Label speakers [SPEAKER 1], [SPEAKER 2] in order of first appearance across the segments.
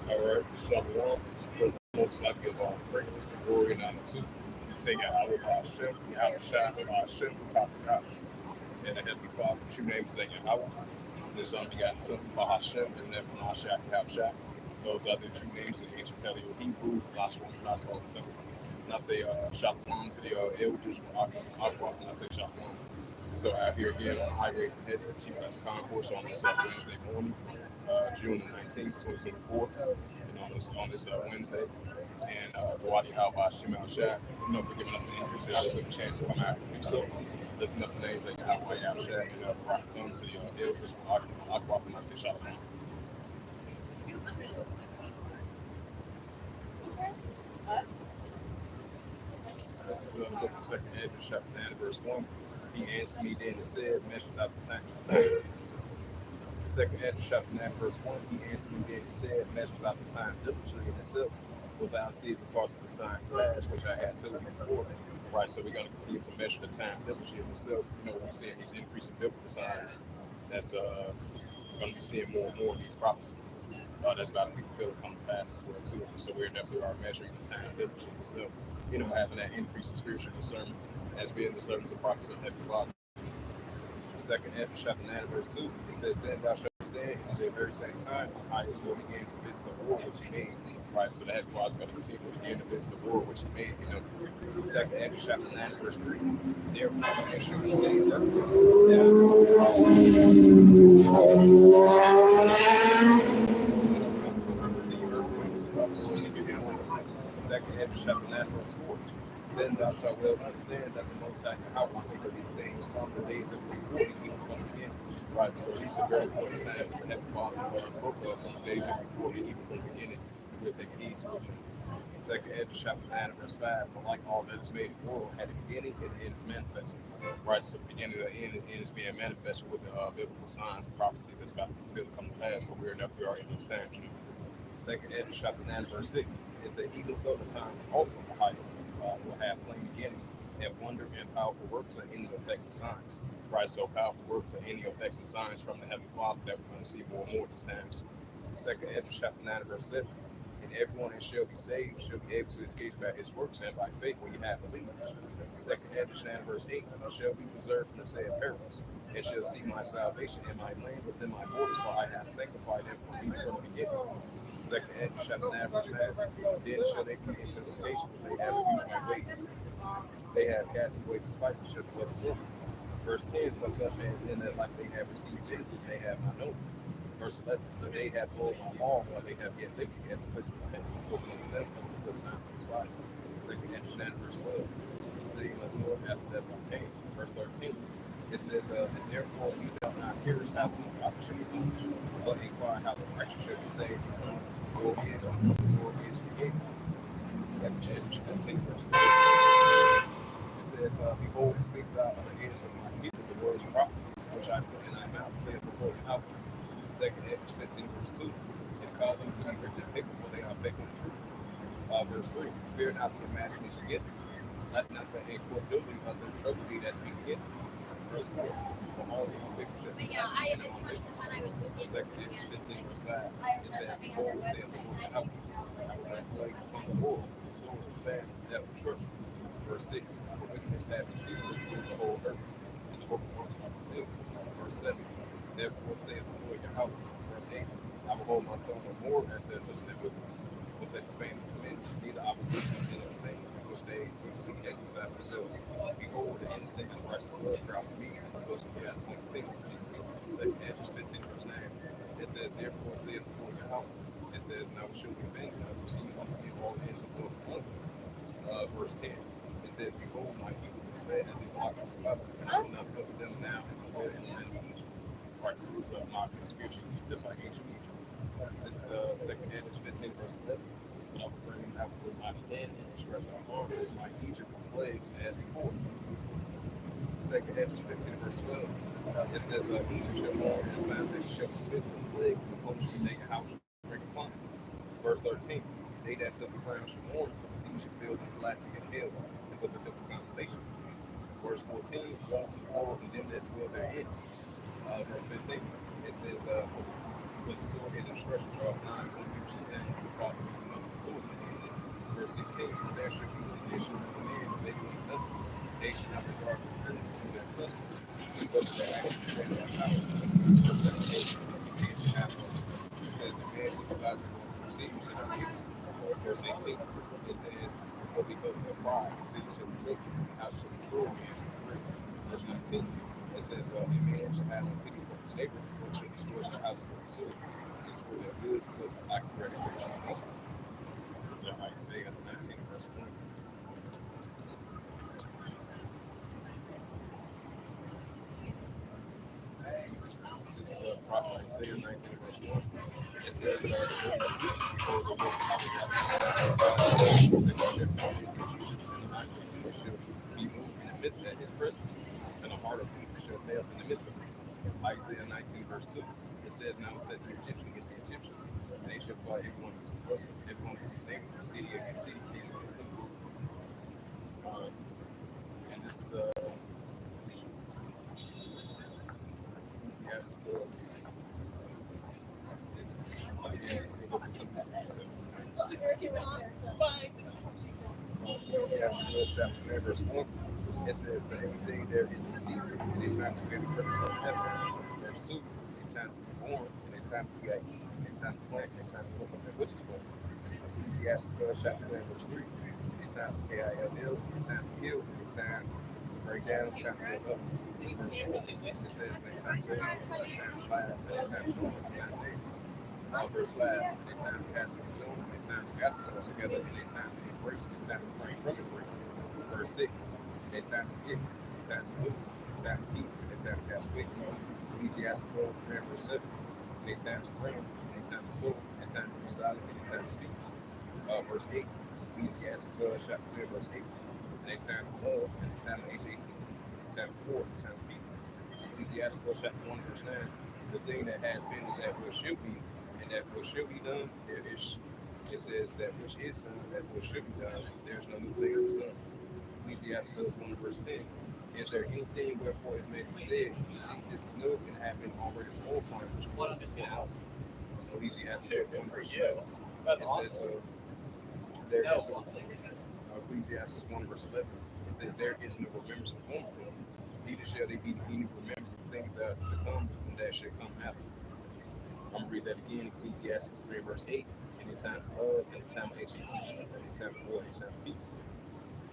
[SPEAKER 1] All right, Shalom. First, most I give all praises and glory and honor to. Take Yahweh Hashem, Yahweh Shai, Hashem, Kakadash. And the Heavenly Father, true name is Yahweh. His unbegotten Son, Bahashem, and then Mahashak, Yahweh. Those are the true names in ancient Paleo Hebrew, last one, last all the temple. And I say Shalom to the elders, Aqua, and I say Shalom. So out here again on the highways and Hedges, the Chief Master Concourse on this Wednesday morning, June the 19th, 2024. And on this Wednesday. And Dawadi How by Shema Shah, for giving us an increase in us with a chance to come out and do so. Lifting up the names that How by Yah Shah and rock them to the elders from Aqua, and I say Shalom. This is the book of 2nd Hedges, chapter 9, verse 1. He answered me then and said, measured out the time. 2nd Hedges, chapter 9, verse 1. He answered me then and said, measured out the time diligently in itself. Will thou see the parts of the signs past, which I had told you before. Right, so we're going to continue to measure the time diligently in itself. We're seeing these increasing biblical signs. That's going to be seeing more and more of these prophecies. That's about to be fulfilled come to pass as well too. So we're definitely are measuring the time diligently in itself. Having that increase in spiritual discernment as being the servants of prophets of Heavenly Father. 2nd Hedges, chapter 9, verse 2. It says, then thou shalt stand at the very same time, the highest will begin to visit the war which he made. Right, so the Heavenly Father is going to continue to begin to visit the war which he made. 2nd Hedges, chapter 9, verse 3. Therefore, make sure you say earthquakes. See earthquakes. 2nd Hedges, chapter 9, verse 4. Then thou shalt well understand that the Most High Yahweh speaketh these things from the days of the before he even come again. Right, so these are very important signs that the Heavenly Father spoke of from the days of before he even from the beginning. We'll take heed to it. 2nd Hedges, chapter 9, verse 5. For like all that is made in the world, had a beginning and the end is manifested. Right, so the beginning of the end is being manifested with the biblical signs and prophecies that's about to be fulfilled come to pass. So we're definitely are in those times. 2nd Hedges, chapter 9, verse 6. It said, even so the times also the highest will have plain beginning, and wonder and powerful works are any effects and signs. Right, so powerful works are any effects and signs from the Heavenly Father that we're going to see more and more these times. 2nd Hedges, chapter 9, verse 7. And everyone that shall be saved shall be able to escape by his works and by faith when you have believed. 2nd Hedges, 9, verse 8. Shall be preserved from the said perils, and shall see my salvation in my land within my borders, for I have sanctified them from the beginning. 2nd Hedges, chapter 9, verse 9. Then shall they be in purification, they have abused my ways. They have cast away despite the shall be left. Verse 10. For such as in that life they have received benefits, they have not known. Verse 11. But they have known my law, while they have yet lived as a place of repentance. So against them, and still not inspired. 2nd Hedges, 9, verse 12. The city must go after that one came. Verse 13. It says, and therefore you shall not perish after the prophet shall be punished, but inquire how the righteous shall be saved. Glory is forgiven. 2nd Hedges, 15, verse 1. It says, behold, speak thou on the ears of my people the words of prophecies, which I put in thy mouth, saith the Lord Yahweh. 2nd Hedges, 15, verse 2. It calls them to be written in paper, for they are faithful and true. Verse 3. Fear not the imagination against me. Let not the incorruptibility of the trouble be that speak against me. Verse 4. For all the afflictions shall be happy in all nations. 2nd Hedges, 15, verse 5. It says, behold, saith the Lord Yahweh. I will write plagues upon the world, the sword, famine, death, and destruction. Verse 6. For wickedness hath deceived the whole earth, and the hope of works are fulfilled. Verse 7. Therefore saith the Lord Yahweh. Verse 8. I will hold my tongue no more as they are touching their wickedness, which they profane the commandments, neither I will see them in those things in which they exercise themselves. Behold, the innocent and righteous blood cry to me, and the souls of the appointed continue. 2nd Hedges, 15, verse 9. It says, therefore saith the Lord Yahweh. It says, now shall be avenged, and I will receive unto me all the innocent blood from verse 10. It says, behold, my people is fed as a flock of slaughter, and I will not suffer them now in the land of Egypt. Right, this is not spiritual Egypt, just like ancient Egypt. This is 2nd Hedges, 15, verse 11. But I will bring them out with my hand and stretch out arms, my Egypt with plagues as before. 2nd Hedges, 15, verse 12. It says, Egypt shall mourn, and the foundation shall be smitten with plagues, and the post shall make a house shall break upon it. Verse 13. They that took the crown shall mourn, for the sea shall fill with glassing and hail, and with the different constellation. Verse 14. Woe to the world and them that dwell therein. Verse 15. It says, put the sword in the destruction jar of 9, when you should send the father is enough the sword to hands. Verse 16, there should be sedition of the man, they will be husband. They should not regard the women to their husbands, because of their actions and their power. Verse 17, men should have no. It says the man who decides to go into the city should not be able to. Verse 18, it says, but because of their pride, the city shall be taken, and the house shall be destroyed, and shall be great. Verse 19, it says, a man shall have no pity for his neighbor, but shall destroy the house of the city. It's for their good, because of lack of recognition of nation. This is Isaiah 19, verse 1. This is prophet Isaiah 19, verse 1. It says, the Lord is rich, behold, the Lord shall be moved in the midst of his presence, and the heart of people shall fail in the midst of him. Isaiah 19, verse 2. It says, now set the Egyptian against the Egyptian, and they shall fight everyone against his brother, everyone against his neighbor, city against city, king against king. And this is Ecclesiastes. Ecclesiastes chapter 3, verse 1. It says, to everything there is a season, and a time to every purpose of heaven. Verse 2, a time to be born, and a time to eat, and a time to plant, and a time to look up, and which is born. Ecclesiastes chapter 3, verse 3. A time to KILL, a time to heal, a time to break down, a time to build up. Verse 4, it says, a time to eat, a time to laugh, and a time to mourn, and a time to dance. Verse 5, a time to cast the stones, a time to gather stones together, and a time to embrace, and a time to refrain from embrace. Verse 6, a time to give, a time to lose, a time to keep, and a time to cast away. Ecclesiastes 3, verse 7, and a time to reign, and a time to sow, a time to be silent, and a time to speak. Verse 8, Ecclesiastes chapter 3, verse 8, and a time to love, and a time to HAT, a time to war, and a time to peace. Ecclesiastes chapter 1, verse 9, the thing that has been is that what should be, and that what should be done, there is. It says that which is done, that what should be done, there is no new thing of the sun. Ecclesiastes 1, verse 10. Is there anything wherefore it may be said, see, this is new and have been already for all time, which was before us? Ecclesiastes 1, verse 11. It says, there is Ecclesiastes 1, verse 11. It says, there is no remembrance of former things, neither shall they be any remembrance of things that are to come, and that shall come after. I'm going to read that again, Ecclesiastes 3, verse 8. And in times of love, and in time of HAT, and in time of war, and in time of peace.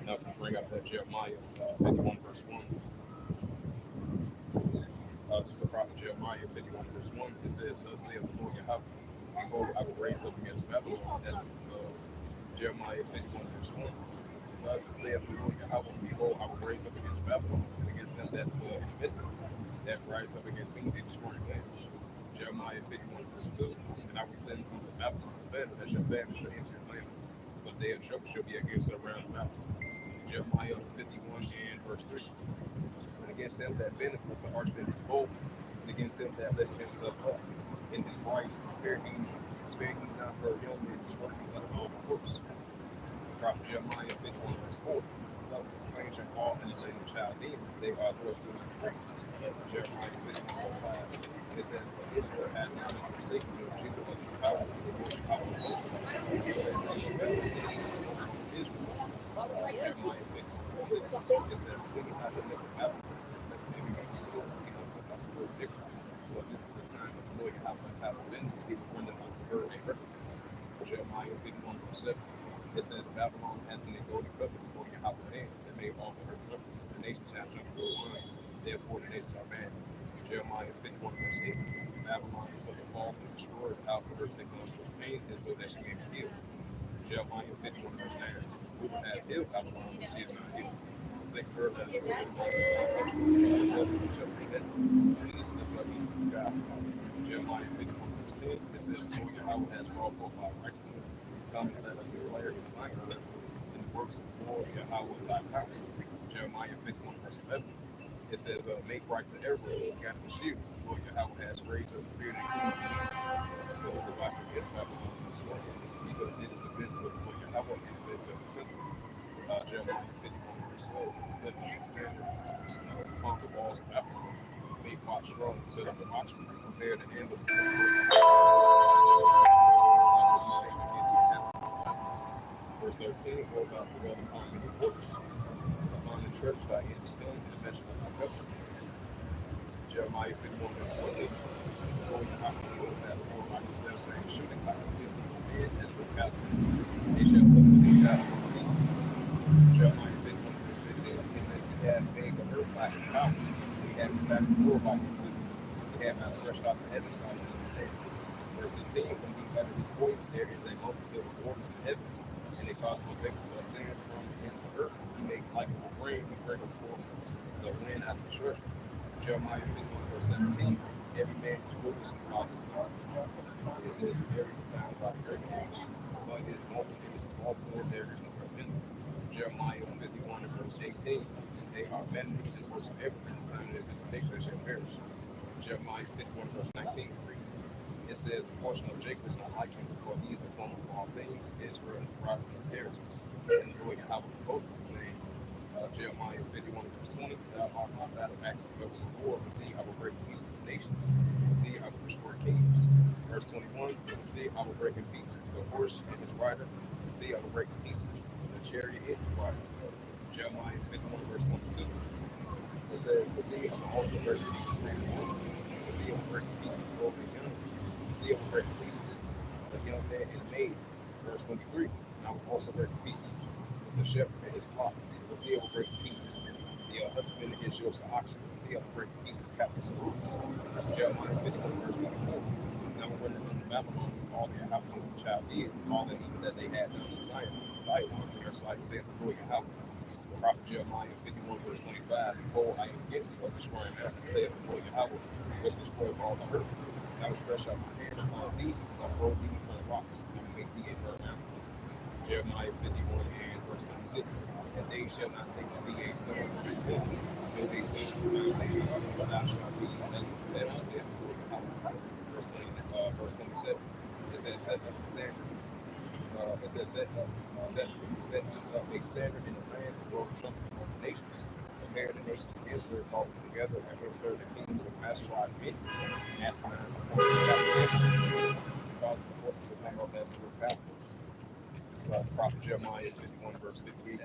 [SPEAKER 1] Now, if we bring up that Jeremiah 51, verse 1. This is the prophet Jeremiah 51, verse 1. It says, thus saith the Lord Yahweh, behold, I will raise up against Babylon. That's Jeremiah 51, verse 1. Thus saith the Lord Yahweh, behold, I will raise up against Babylon, against them that dwell in the midst of it, that rise up against me, and destroy the land. Jeremiah 51, verse 2. And I will send into Babylon's famine, that your famine shall enter the land, but their trouble shall be against her round about. Jeremiah 51 and verse 3. And against him that bendeth with the arch that is bold, and against him that lifteth himself up in his right, spare he not her young men, destroy me out of all the corpse. The prophet Jeremiah 51, verse 4. Thus the slain shall fall in the land of Chaldeans, they are thrust through the streets. Jeremiah 51, verse 5. It says, for Israel has not been forsaken, nor Judah of his power, the Lord of power of hosts. It says, Israel. Jeremiah 52, 6. It says, when you have the midst of Babylon, let the enemy be slow, and put up the word Dixon. For this is the time of the Lord Yahweh hath vengeance, he will render unto her a recompense. Jeremiah 51, verse 7. It says, Babylon has been a golden cup before Yahweh's hand, that may offer her trouble. The nations have jumped through a line, therefore the nations are mad. Jeremiah 51, verse 8. Babylon is so to fall and destroyed, out for her taken up with pain, and so that she may be healed. Jeremiah 51, verse 9. Who would have healed Babylon, but she is not healed. Forsake her, let us go to the skies. Jeremiah 51, verse 10. It says, Lord Yahweh has brought forth our righteousness. Come and let us declare his anger in the works of the Lord Yahweh thy power. Jeremiah 51, verse 11. It says, make right the arrows and gather the shields. Lord Yahweh has raised up the spirit of kings for his advice against Babylon to destroy it, because it is the business of the Lord Yahweh and the business of the simple. Jeremiah 51, verse 12. Set up the standard, conquer walls of Babylon, make watch strong, set up the watchman, prepare the embassy. church thy end is come, and the vegetable thy purposes. Jeremiah 51 verse 14. Lord, how many was that for by himself, saying, shooting like a field, and as with cattle, they shall look to the shadow of the Jeremiah 51 verse 15. He said, he had made the earth by his power, he had established the world by his wisdom, he had not stretched out the heavens by his understanding. Verse 16, when he uttered his voice, there is a multitude of waters in heavens, and they cause the vapors of sand from against the earth. He made like a rain, he breaketh forth the wind after destruction. Jeremiah 51 verse 17, every man is witness by his heart. It says, every found by the earth age, but his multitude is falsehood, there is no repentance. Jeremiah 51 and verse 18, they are vanities and works of every time their visitation shall perish. Jeremiah 51 verse 19 reads, it says, the portion of Jacob is not like him, for he is the form of all things. Israel is the rock of his inheritance. And the Lord Yahweh proposes his name. Jeremiah 51 verse 20, thou art my battle axe and weapons of war. With thee I will break pieces of nations. With thee I will destroy kings. Verse 21, with thee I will break in pieces the horse and his rider. With thee I will break in pieces the chariot and his rider. Jeremiah 51 verse 22. It says, with thee I will also break in pieces man and woman. With thee I will break in pieces old and young. With thee I will break in pieces the young man and maid. Verse 23, and I will also break in pieces the shepherd and his flock. With thee I will break in pieces the husband and his yokes of oxen. With thee I will break in pieces captives of rulers. Jeremiah 51 verse 24. And I will render unto Babylon to all the inhabitants of Chaldea, all the evil that they had done in Zion, in their sight, saith the Lord Yahweh. The prophet Jeremiah 51 verse 25, behold, I am against thee, O destroying master, saith the Lord Yahweh, which destroyed all the earth. And I will stretch out my hand upon thee, and I will roll thee from the rocks, and I will make thee a burnt mountain. Jeremiah 51 and verse 96, and they shall not take thee a stone from the wall, nor a stone from the foundation, but thou shalt be as the saith the Lord Yahweh. Verse 27, it says, set up the standard. It says, set up a standard in the land and blow the trumpet among the nations. Prepare the nations against her, call them together against her, the kings of Asherah and Midian, and Ascalon to point to captivation, because the forces of Pharaoh has to work back. The prophet Jeremiah 51 verse 58,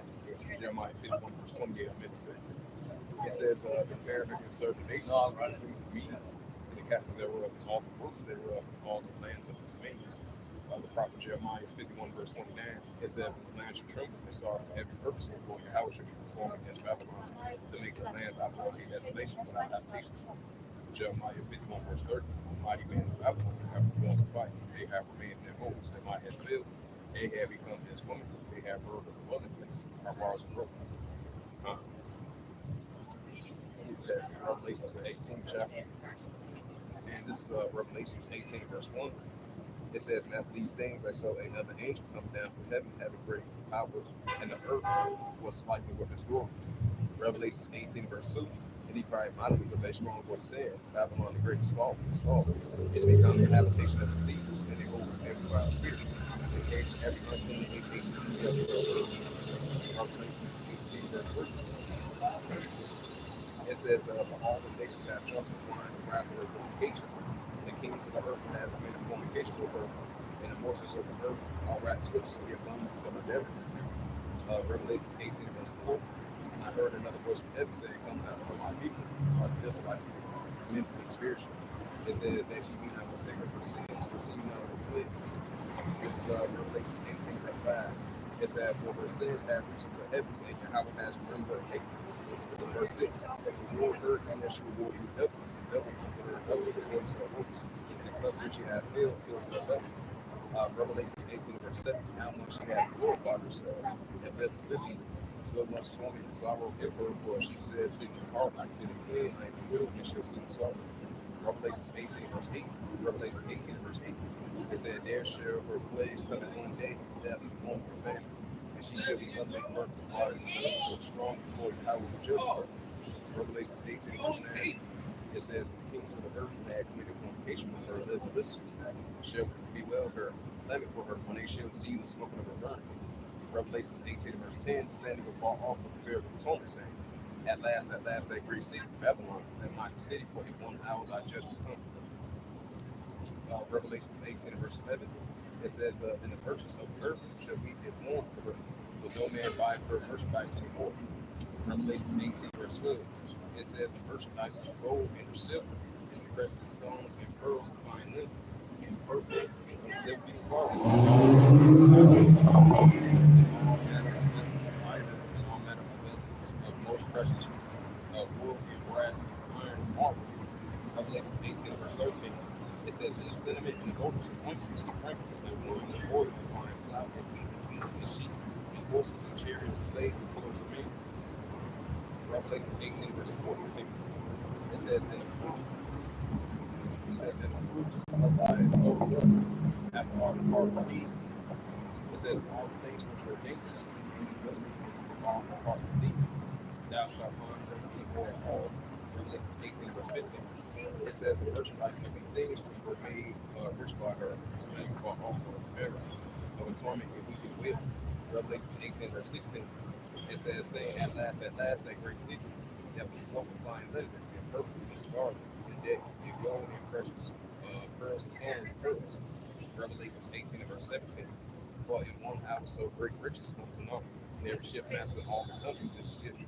[SPEAKER 1] Jeremiah 51 verse 28, I meant to say. It says, prepare against certain nations, the kings of Medes, and the captains thereof, and all the rulers thereof, and all the lands of his dominion. The prophet Jeremiah 51 verse 29, it says, and the land should tremble and sorrow for every purpose of the Lord Yahweh should be performed against Babylon, to make the land Babylon a desolation without habitation. Jeremiah 51 verse 30, the mighty men of Babylon have begun to fight. They have remained in their homes, their might has failed. They have become as women. They have heard of the dwelling place. Our bars are broken. It's Revelations 18 chapter. And this is Revelations 18 verse 1. It says, and after these things I saw another angel come down from heaven, having great power, and the earth was lightened with his glory. Revelations 18 verse 2. And he cried mightily with a strong voice, saying, Babylon the great is fallen, it's become the habitation of the sea, and they hold every wild spirit, and cage every unclean thing in the earth. Revelations 18 verse 3. It says, for all the nations have drunk the wine of wrath of their fornication. The kings of the earth have committed fornication with her, and the morsels of the earth are waxed with the abundance of her delicacies. Revelations 18 verse 4. And I heard another voice from heaven saying, come out from my people, are the Israelites, mentally and spiritually. It says that she be not will take her sins, receive not her plagues. This is Revelations 18 verse 5. It said, for her sins have reached into heavens, and Yahweh has remembered her iniquities. Verse 6. And the Lord heard, and she rewarded you double into her double according to her works. And the cup which she had filled to her double. Revelations 18 verse 7. How much she had glorified herself, and lived living so much torment and sorrow in her, for she said, sitting in heart, I sit again, I am widow, and she'll see the sorrow. Revelations 18 verse 8. Revelations 18 verse 8. It said, there shall her plagues come in one day, death, mourning, and famine. And she shall be utterly burnt with fire, and strong before the power of the judgment. Revelations 18 verse 9. It says, the kings of the earth that had committed fornication with her live deliciously, shall bewail her, lament for her, when they shall see the smoke of her burning. Revelations 18 verse 10, standing afar off with the fear of atonement, saying, at last, that great city, Babylon, that mighty city, for in 1 hour thy judgment come. Revelations 18 verse 11, it says, and the purchase of the earth shall weep and mourn for her, but no man buy her merchandise anymore. Revelations 18, verse 12. It says, the merchandise of gold and silver, and the precious stones and pearls of fine linen, and purple, and silky small, and all manner of vessels of iron, and all manner of vessels of most precious wood and brass and iron and marble. Revelation 18, verse 13. It says, and the cinnamon and gold and ointments and frankincense and wine and oil and fine flour and wheat and beasts and sheep and horses and chariots and slaves and souls of men. Revelation 18, verse 14. It says, and the fruit, it says, and the fruits of thy soul was after all the part of thee. It says, all the things which were dainty and good all the part of thee. Thou shalt find them before all. Revelation 18, verse 15. It says, the merchandise of these things which were made rich by her, is named for all for Pharaoh, of a torment and weeping with. Revelation 18, verse 16. It says, saying, at last, that great city that was built with fine linen, and purple, and scarlet, and dead, and gold, and precious pearls, and stones, and pearls. Revelation 18, verse 17. For in one hour so great riches come to naught, and every shipmaster of all the companies and ships,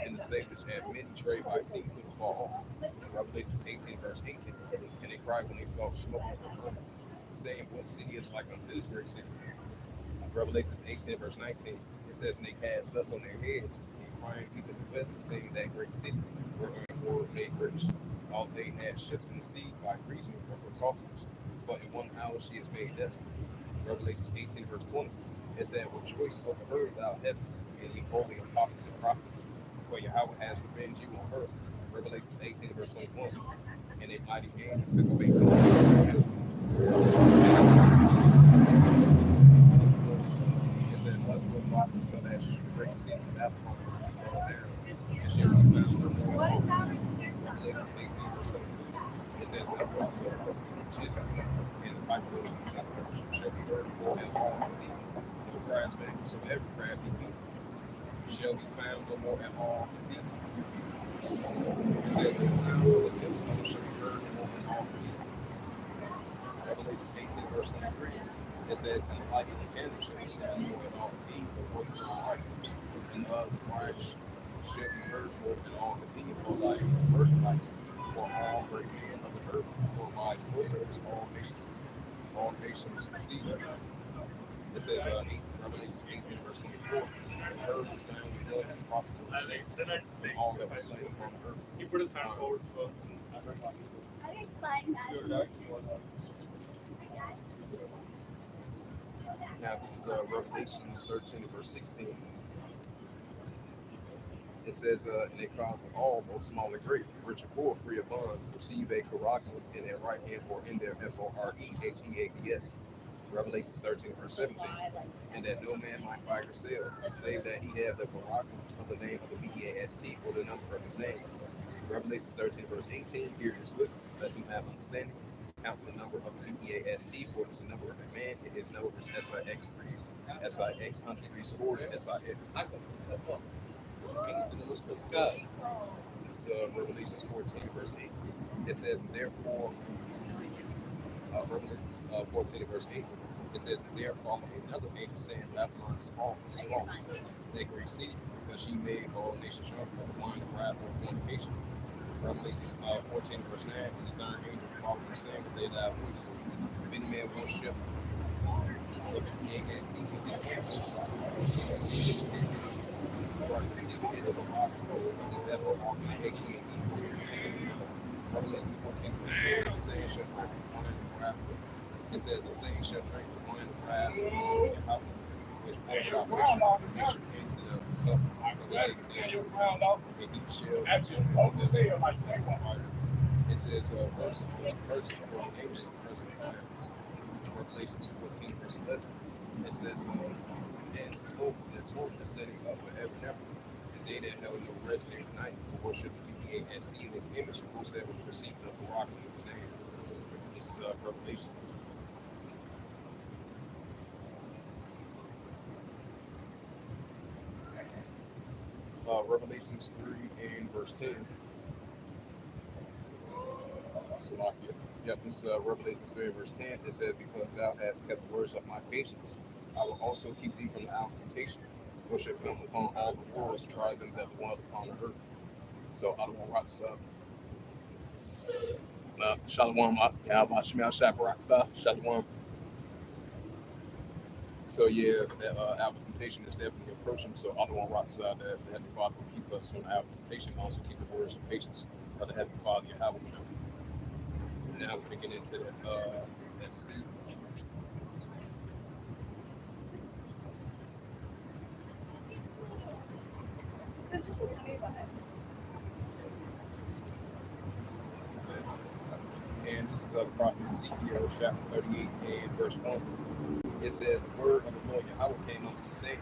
[SPEAKER 1] and the sailors had many trade by seas to fall off. Revelation 18, verse 18. And they cried when they saw smoke and burning, saying, what city is like unto this great city? Revelation 18, verse 19. It says, and they cast dust on their heads, and crying, weeping and weeping, saying that great city were made rich. All they had ships in the sea by reason of her causes. But in one hour she is made desolate. Revelation 18, verse 20. It said, rejoice over her, thou heavens, and ye holy apostles and prophets, for Yahweh has revenged you on her. Revelation 18, verse 21. And a mighty hand took away some of the it said, blessed will prophets of that great city of Babylon, and shall be found no more. Revelation 18, verse 22. It says, the voices of her Jesus, and the pipe of shall be heard more and all of thee. And the craftsman, so every crafty be shall be found no more at all of thee. It says, the sound of the millstone shall be heard no more and all of thee. Revelation 18, verse 23. It says, and the light of the candle shall be seen more and all of thee, the voice of the lighthouse, and of the bride shall be heard more than all of thee, for thy merchandise, for all great men of the earth, for my sorcerers, all nations see. It says, Revelation 18, verse 24, and her was found in blood and prophets of the saints, and all that was slain upon the earth. You put it time forward, so I didn't find that. Now, this is Revelation 13, verse 16. It says, and they cause of all, both small and great, rich and poor, free of bonds, receive a Karaka in their right hand or in their FOREHEADS. Revelation 13, verse 17. And that no man might buy or sell, save that he have the Karaka of the name of the BEAST or the number of his name. Revelation 13, verse 18. Here is wisdom, let him have understanding. Count the number of the BEAST, for it is the number of a man, and his number is SIX 100 rescored SIX. This is Revelation 14, verse 8. It says, therefore, Revelation 14, verse 8. It says, and there followed another angel saying, Babylon is fallen, that great city, because she made all nations drunk of the wine of wrath of fornication. Revelation 14, verse 9. And the third angel followed him, saying with a loud voice, if any man worship, if he ain't seen his hands, Revelation 14, verse 2, the saying shall drink the wine of wrath. It says the saying shall drink the wine of wrath, which poured out mission into the cup of his indignation, and he shall consume the fire. It says verse for the angels of the presence of fire. Revelation 14, verse 11. It says, and smoke and the torment is setting up forever and ever. And they that held no rest day and night, for worship the BEAST in his image, whosoever received the rock in his name. This is Revelation. Revelations 3 and verse 10. Salakia. Yep, this is Revelation 3 and verse 10. It says, because thou hast kept the words of my patience, I will also keep thee from the hour of temptation, which shall come upon all the worlds, try them that dwell upon the earth. So I don't want rocks up. Shalom, Yahweh Shemel Shabarakta, Shalom. So yeah, that our temptation is definitely approaching. So I don't want rocks that the Heavenly Father will keep us from our temptation, and also keep the words and patience of the Heavenly Father Yahweh. Now we're gonna get into that seed.
[SPEAKER 2] It's just a funny vibe.
[SPEAKER 1] And this is the prophet Ezekiel chapter 38 and verse 1. It says, the word of the Lord Yahweh came unto me saying,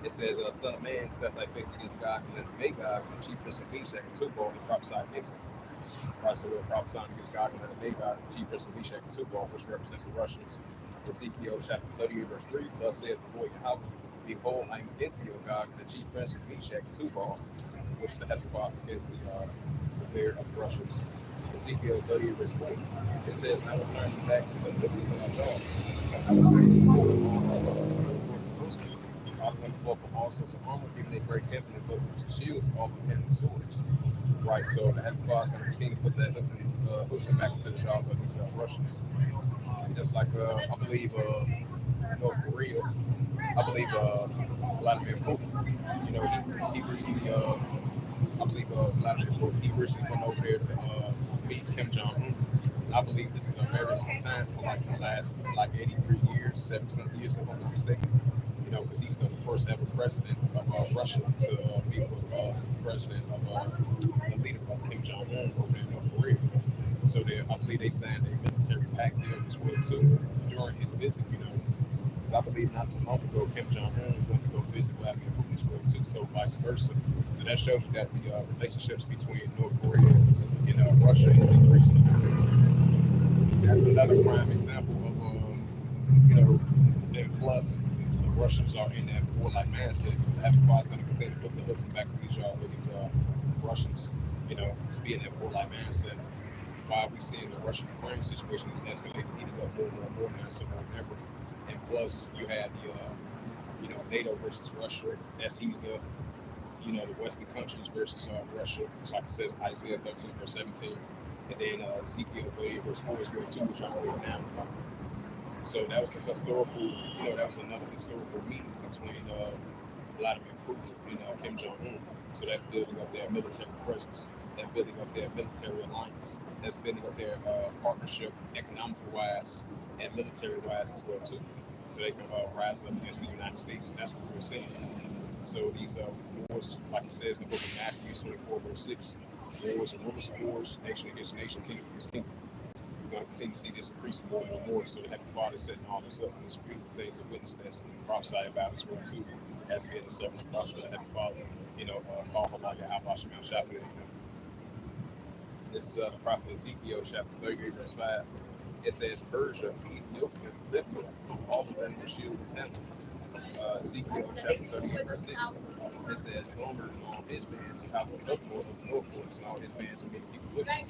[SPEAKER 1] it says, son of man, set thy face against God, and then God, and the chief prince of Meshach and Tubal, and prophesied against him. Right, so we're prophesying against God, and then God, and the chief prince of Meshach and Tubal, which represents the Russians. Ezekiel chapter 38, verse 3, thus saith the Lord Yahweh, behold, I am against thee, O God, and the chief prince of Meshach and Tubal, which the heavenly father against the bear of the Russians. Ezekiel 38, verse 4, it says, I will turn you back to the liberty of my dog. I will bring you forth on all the wonderful for all sorts of armor, giving a great heaven and both shields, all the men and swords. Right, so the heavenly father is going to continue to put that hooks and back into the jaws of these Russians. Just like I believe North Korea, I believe Vladimir Putin, you know, he recently I believe Vladimir Putin, he recently went over there to meet Kim Jong-un. I believe this is a very long time for like the last 83 years, 70 years, if I'm not mistaken. You know, because he's the first ever president of Russia to meet with the president of the leader of Kim Jong-un over there in North Korea. So I believe they signed a military pact deal as well too during his visit. You know, I believe not too long ago, Kim Jong-un went to go visit Vladimir Putin as well too, so vice versa. So that shows you that the relationships between North Korea and Russia is increasing. That's another prime example of, you know, then plus the Russians are in that warlike mindset. The Heavenly Father is going to continue to put the hooks and backs of these jaws of these Russians, you know, to be in that warlike mindset. While we seeing the Russian-Ukraine situation is escalating, heating up more and more now, so more than ever. And plus, you have the, you know, NATO versus Russia that's heating up. You know, the Western countries versus Russia. So like it says Isaiah 13 verse 17, and then Ezekiel 38 verse 4 is where too, which I'm reading now. So that was a historical, you know, that was another historical meeting between Vladimir Putin and Kim Jong-un. So that's building up their military presence, that's building up their military alliance, that's building up their partnership economic-wise and military-wise as well too. So they can rise up against the United States, and that's what we're seeing. So these wars, like it says in the book of Matthew 24 verse 6, wars and rumors of wars, nation against nation, kingdom against kingdom. We're going to continue to see this increasing more and more. So the Heavenly Father is setting all this up, and it's beautiful things to witness this and prophesy about as well too, as being the servants of God, so the Heavenly Father, you know, call for like Yahweh Shemel Shafet. This is the prophet Ezekiel chapter 38 verse 5. It says Persia, Ethiopia, Libya, all of them were shielded with them. Ezekiel chapter 38 verse 6. It says Gomer and all his bands, the house of Tokyo of the north quarters and all his bands and many people with him.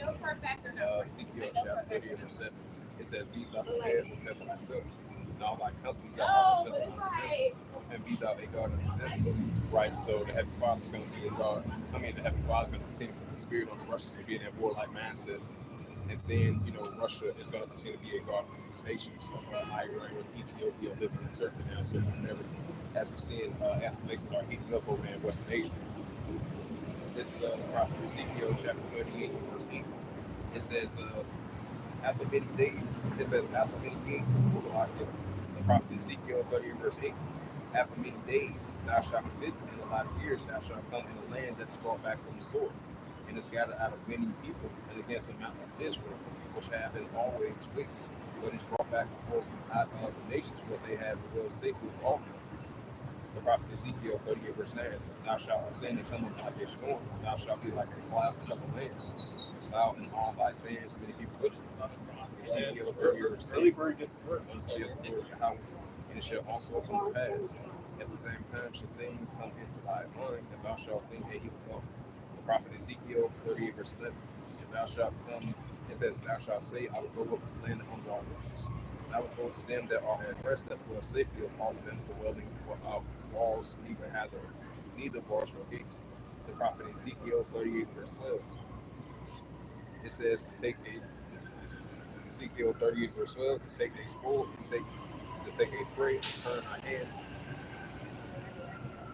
[SPEAKER 1] Ezekiel chapter 38 verse 7. It says, be thou prepared for thyself, and all thy companies are settled unto them, and be thou a guard unto them. Right, so the Heavenly Father is going to be a guard. I mean, the Heavenly Father is going to continue to put the spirit on the Russians to be in that warlike mindset. And then, you know, Russia is going to continue to be a guard to these nations of Iran, Ethiopia, Libya, and Turkey now. So whenever, as we're seeing, escalations are heating up over there in Western Asia. This prophet Ezekiel chapter 38, verse 8. It says, after many days, it says, after many days, so I get the prophet Ezekiel 38, verse 8. After many days, thou shalt visit in a lot of years, thou shalt come in a land that is brought back from the sword, and is gathered out of many people, and against the mountains of Israel, which have been always waste, but is brought back out of the nations where they have dwelled safely with all men. The prophet Ezekiel 38 verse 9, thou shalt ascend and come up like a storm, thou shalt be like a cloud to cover land, thou and all thy bands, many people with it. Ezekiel 38 verse 10, thus saith the Lord Yahweh, and it shall also come to pass. At the same time shall things come into thy mind, and thou shalt think a evil thought. The prophet Ezekiel 38 verse 11, and thou shalt come It says, "Thou shalt say, I will go up to the land of unwalled places. And I will go to them that are at rest, that dwell safely of all them dwelling without walls, neither bars nor gates." The prophet Ezekiel 38 verse 12. It says to take a Ezekiel 38 verse 12 to take a spoil and take a prey and turn our hand.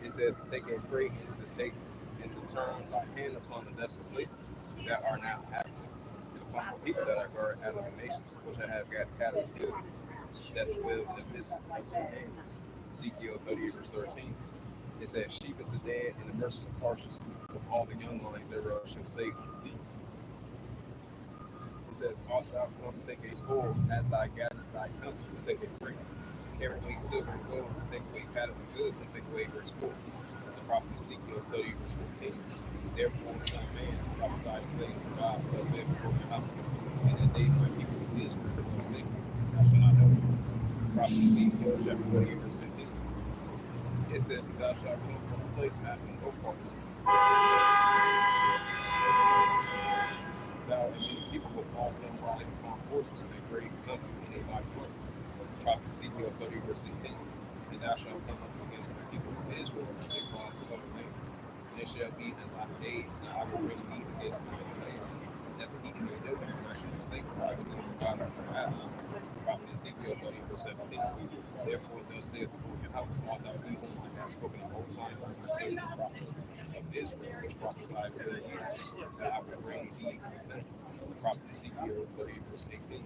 [SPEAKER 1] It says to take a prey and to turn thy hand upon the desolate places that are now inhabited, and upon the people that are guarded out of the nations, which I have got cattle good, that dwell in the midst of their hand. Ezekiel 38 verse 13. It says, "Sheep unto Dan and the mercies of Tarshish, with all the young lions thereof shall say unto thee." It says, "Art thou come to take a spoil, as thy gathered thy company to take a prey, carry away silver and gold, to take away cattle and goods, and take away great spoil." The prophet Ezekiel 30 verse 14. "Therefore, son of man, prophesy and say unto God, thus saith the Lord Yahweh, in that day my people of Israel will say, thou shalt not know." Prophet Ezekiel chapter 48 verse 15. It says, "Thou shalt come from a place having no parts, thou and many people will fall them riding upon horses, and a great company in a mighty way." Prophet Ezekiel 30 verse 16. "And thou shalt come up against the people of Israel, and they cry to the land. And it shall be in thy days, and I will bring thee against my land, that the heat may know, and I shall sanctify the Lord's God of their eyes." Prophet Ezekiel 30 verse 17. "Therefore thus saith the Lord Yahweh, art thou he whom I have spoken of old time by my servants the prophets of Israel, which prophesied with their ears, that I would bring thee against them." Prophet Ezekiel 30 verse 18.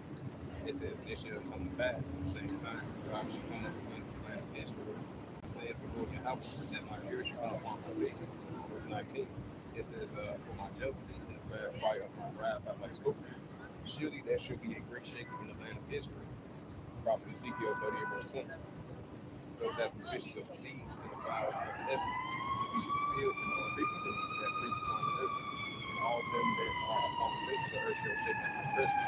[SPEAKER 1] It says, "It shall come to pass at the same time, God shall come up against the land of Israel, saith the Lord Yahweh, that my fear shall come upon my face." Verse 19. It says, "For my jealousy and the fire of my wrath have I spoken. Surely there shall be a great shaking in the land of Israel." Prophet Ezekiel 38 verse 20. "So that the fishes of the sea and the fowls of the heaven, and the beasts of the field, and all creeping things that creep upon the earth, and all them that are upon the face of the earth shall shake at my presence."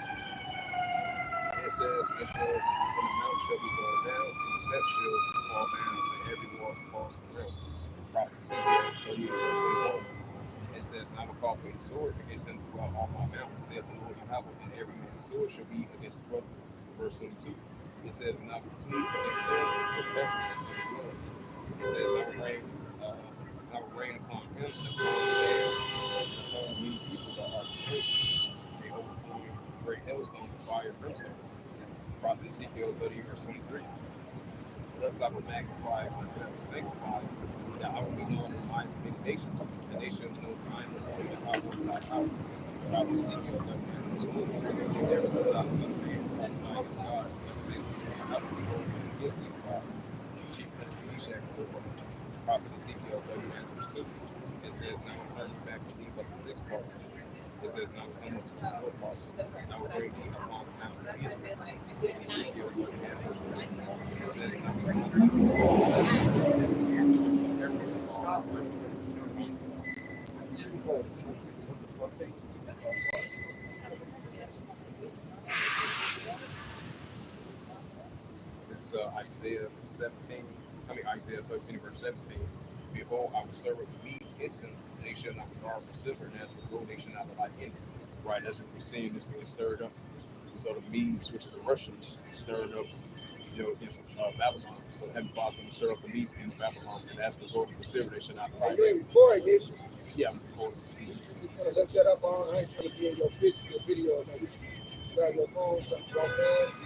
[SPEAKER 1] It says, "It shall, when the mountain shall be brought down, and the steps shall fall down, and every wall falls from the realm." Prophet Ezekiel 38 verse 21. It says, "And I will call for a sword against him throughout all my mountains, saith the Lord Yahweh, and every man's sword shall be against his brother." Verse 22. It says, "And I will plead against him with vessels and blood." It says, and I will rain upon him and upon the land, and upon many people that are converted, a overflowing great hailstones of fire and brimstone." Prophet Ezekiel 30 verse 23. "Thus I will magnify myself and sanctify, that I will be known in the minds of many nations, and they shall know that I am the Lord that I walk in thy house." Prophet Ezekiel 39 verse 1. "Therefore thou son of man, prophesy against God, thus saith the Lord Yahweh, against these gods, chief prince of Meshach and Tubal." Prophet Ezekiel 39 verse 2. It says, "And I will turn you back to thee but the sixth part." It says, "And I will come up to the fourth parts, and I will bring thee upon the mountains of Israel." Ezekiel 39 verse 1. It says, "And I will smite thee with everyone stop with what the fuck they This is Isaiah 17. Isaiah 13 verse 17. "Behold, I will stir up the Medes against them, and they shall not regard for silver, and as for gold, they shall not delight in it." Right, that's what we're seeing is being stirred up. So the Medes, which are the Russians, stirred up, against Babylon. So the Heavenly Father's going to stir up the Medes against Babylon, and as for gold and for silver, they shall not delight in it. Yeah, I'm recording. You left that up on. I ain't trying to be in your picture, your video. No, you grab your phone, walk past.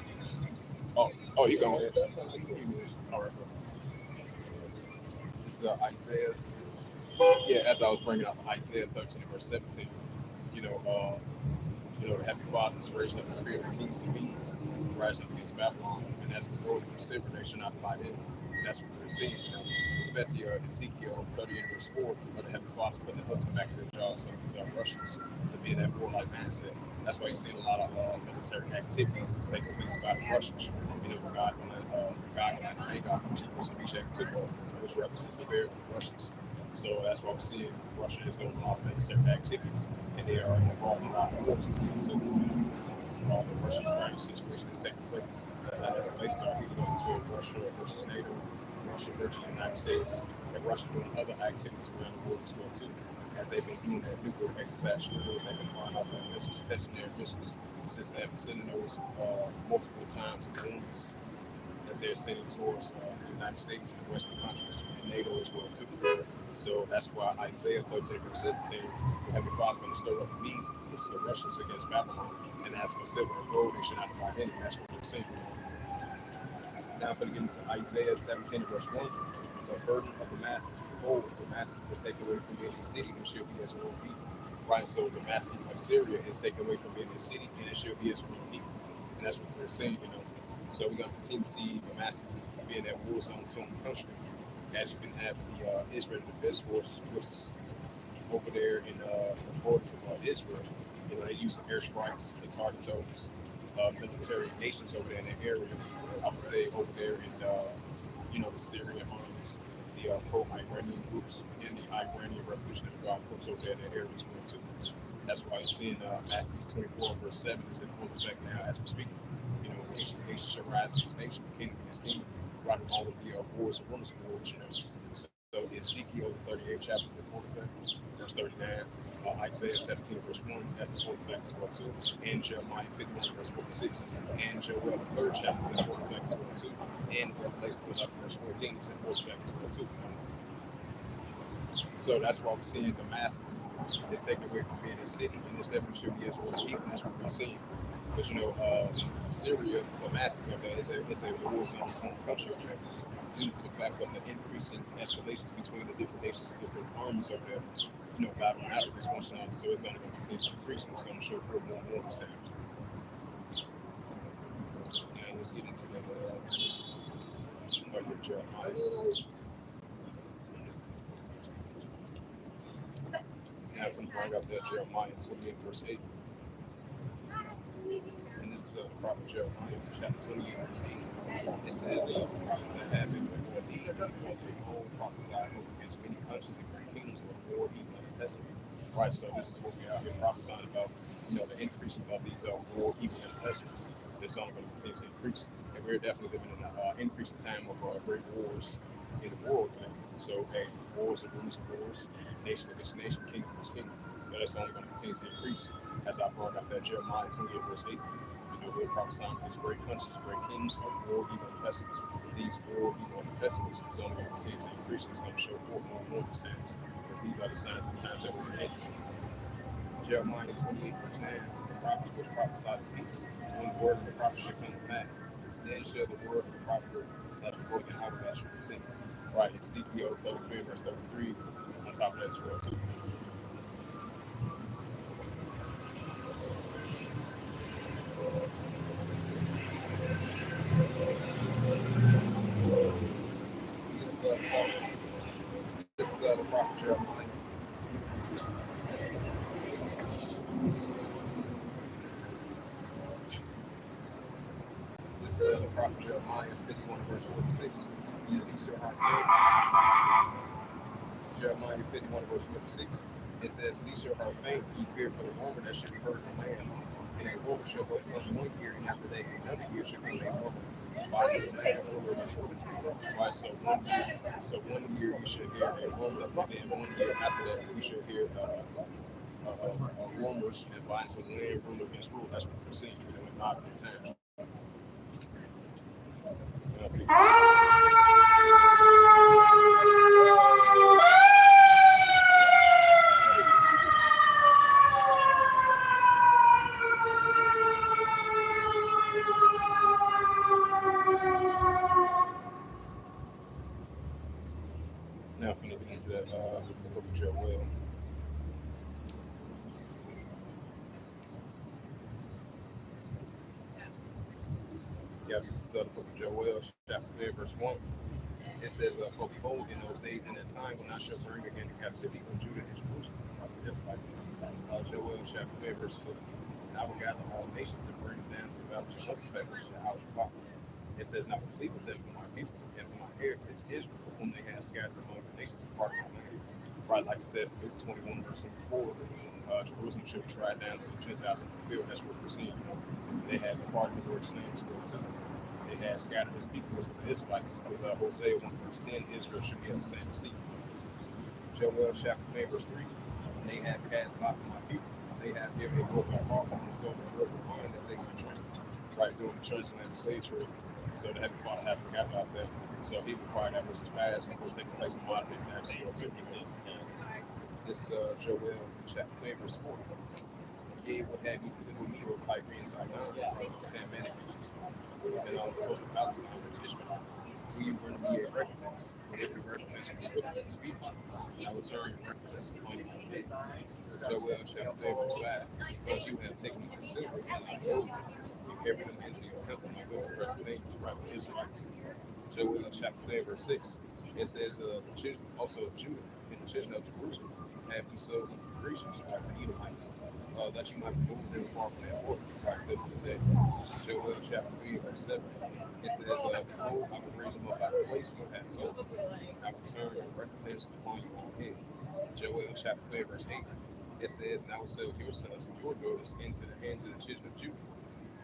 [SPEAKER 1] Oh, you go ahead. That's how you do it. All right. This is Isaiah. Yeah, as I was bringing up Isaiah 13 verse 17, you know, uh, the Heavenly Father is raising up the spirit of kings and beings, rising up against Babylon, and as for gold and for silver, they shall not delight in. And that's what we're seeing, especially Ezekiel 38 verse 4, where the Heavenly Father putting the hooks back to the jaws of these Russians to be in that warlike mindset. That's why you're seeing a lot of military activities that's taking place by the Russians. Regarding Magog, Jeepers, and Meshach and Tubal, which represents the bear of the Russians. So that's why we're seeing Russia is doing a lot of military activities, and they are involved in a lot of wars. So all the Russian-Ukraine situation is taking place. That escalates to between Russia versus NATO, Russia versus the United States, and Russia doing other activities around the world as well too. as they've been doing that nuclear exercise drills. They've been firing off their missiles, testing their missiles, since they've been sending those multiple times of wounds that they're sending towards the United States and the Western countries and NATO as well too. So that's why Isaiah 13 verse 17, the Heavenly Father is going to stir up the Medes against the Russians against Babylon, and as for silver and gold, they should not divide any. That's what they're saying. Now I'm going to get into Isaiah 17 verse 1. The burden of the masses, behold, the masses is taken away from being in the city and shall be as one people. Right, so the masses of Syria is taken away from being in the city and it shall be as one people. And that's what they're saying, you know. So we're going to continue to see the masses as being that war zone to the country. As you can have the Israel Defense Force, which is over there in the borders of Israel. You know, they use airstrikes to target those military nations over there in the area. I would say over there in the Syrian armies, the pro-Iranian groups, and the Iranian Revolutionary Guard groups over there in the area as well too. That's why you're seeing Matthew 24 verse 7 is in full effect now as we speak. You know, nation shall rise against nation, kingdom against kingdom, right along with the wars and rumors of wars. You know, so Ezekiel 38 chapters in full effect, verse 39, Isaiah 17 verse 1, that's in full effect as well too, and Jeremiah 51 verse 46, and Joel the 3rd chapter is in full effect as well too, and Revelation 11 verse 14 is in full effect as well too. So that's why we're seeing Damascus is taken away from being a city, and this definitely should be as well as people. That's what we're seeing. But you know, Syria, Damascus up there, it's a war zone its own country up there, due to the fact of the increasing escalations between the different nations, the different armies up there. You know, battling out against one another, so it's only going to continue to increase, and it's going to show for more and more this time. And let's get into that. Now, if we bring up that Jeremiah 28 verse 8. And this is the prophet Jeremiah, chapter 28 verse 8. It says, the prophets that have been before thee, they all prophesied against many countries and great kingdoms of war, even and pestilence. Right, so this is what we are here prophesying about, you know, the increasing of these war, evil, and pestilence. It's only going to continue to increase. And we're definitely living in an increasing time of great wars in the world today. So, hey, wars and rumors of wars, nation against nation, kingdom against kingdom. So that's only going to continue to increase. As I brought up that Jeremiah 28 verse 8, you know, we're prophesying these great countries, great kingdoms of war, evil, and pestilence. These war, evil, and pestilence is only going to continue to increase. It's going to show forth more and more these times, because these are the signs of the times that we're in. Jeremiah 28 verse 9, the prophets which prophesied of peace, when the word of the prophet shall come to pass, then shall the word of the prophet that the Lord Yahweh shall be seen. Right, Ezekiel 33 verse 33, on top of that as well too. This is the prophet Jeremiah. This is the prophet Jeremiah 51 verse 46. Jeremiah 51 verse 46. It says, "These shall have faith, ye fear for the rumor that should be heard in the land. And a rumor shall but come 1 year, and after that another year shall come a rumor. Right, so 1 year you should hear a rumor, and then 1 year after that you should hear rumors and violence of land, ruler against rule. That's what we're seeing, you know, in modern times. Now, if you get into that book of Joel. Yeah, this is the book of Joel, chapter 3, verse 1. It says, "For behold, in those days and that time, when I shall bring again the captivity from Judah and Jerusalem." Joel, chapter 3, verse 2. "And I will gather all nations and bring them down to the valley of Jehoshaphat, which is the house of God." It says, "And I will plead with them for my people and for my heritage Israel, whom they have scattered among the nations and parted my land." Right, like it says in Luke 21, verse 4, Jerusalem should be tried down to the Gentiles and fulfilled. That's what we're seeing, you know. They had departed the Lord's land as well, too. They had scattered his people, which is the Israelites, because Hosea 1 verse 10, Israel should be as the same seed. Joel chapter 3, verse 3. They have cast out my people. They have given a broken heart and sold a broken mind that they can drink. Right, during the transatlantic slave trade. So the Heavenly Father had forgot about that. So he required that which is past and was taking place in modern day times as well too. This is Joel chapter 3, verse 4. Yea, would have you to do me, O Tyrians, I know, 10 men and all the coast of Palestine, which Ishmaelites. Will you bring me a recompense? But if your recompense was swift and speedy, I will turn your recompense upon you one day. Joel chapter 3, verse 5. Because you have taken the silver and gold and carried them into your temple, my good for rest of names, right, the Israelites. Joel chapter 3, verse 6. It says, the children also of Judah and the children of Jerusalem have you sold unto the Grecians, right, the Edomites, that you might remove them far from their border, right, still to this day. Joel chapter 3, verse 7. It says, behold, I will raise them up out of the place where you had sold them. I will turn your recompense upon your own head. Joel chapter 3, verse 8. It says, and I will sell your sons and your daughters into the hands of the children of Judah.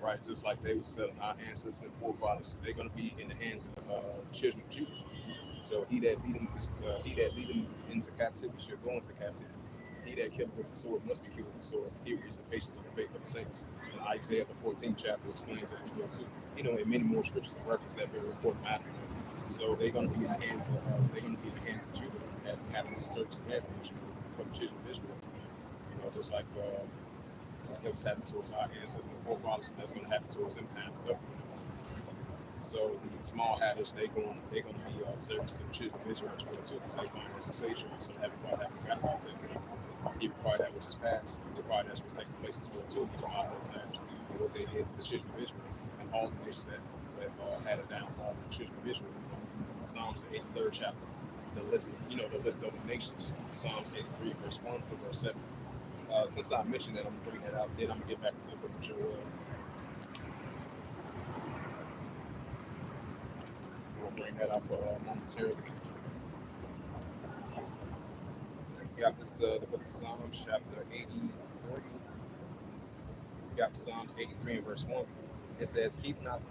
[SPEAKER 1] Right, just like they were selling our ancestors and forefathers, they're going to be in the hands of the children of Judah. So he that lead them into captivity should go into captivity. He that killeth with the sword must be killed with the sword. Here is the patience of the faith of the saints. And Isaiah the 14th chapter explains that as well too. And many more scriptures to reference that very important matter. So they're going to be in the hands of Judah as captains of service and advantage for the children of Israel. Just like that was happening towards our ancestors and forefathers, that's going to happen towards them time to come. So the small hatters, they're going to be service to the children of Israel as well too, because they find that cessation. So the Heavenly Father haven't forgot about that. He required that which is past. He required that which is taking place as well too. These are modern times and what they did to the children of Israel and all the nations that had a downfall of the children of Israel. Psalms the 83rd chapter, the list of the nations. Psalms 83 verse 1 through verse 7. Since I mentioned that, I'm going to bring that out. Then I'm going to get back to the book of Joel. We'll bring that out for momentarily. We got this the book of Psalms, chapter 83. We got Psalms 83 and verse 1. It says, keep not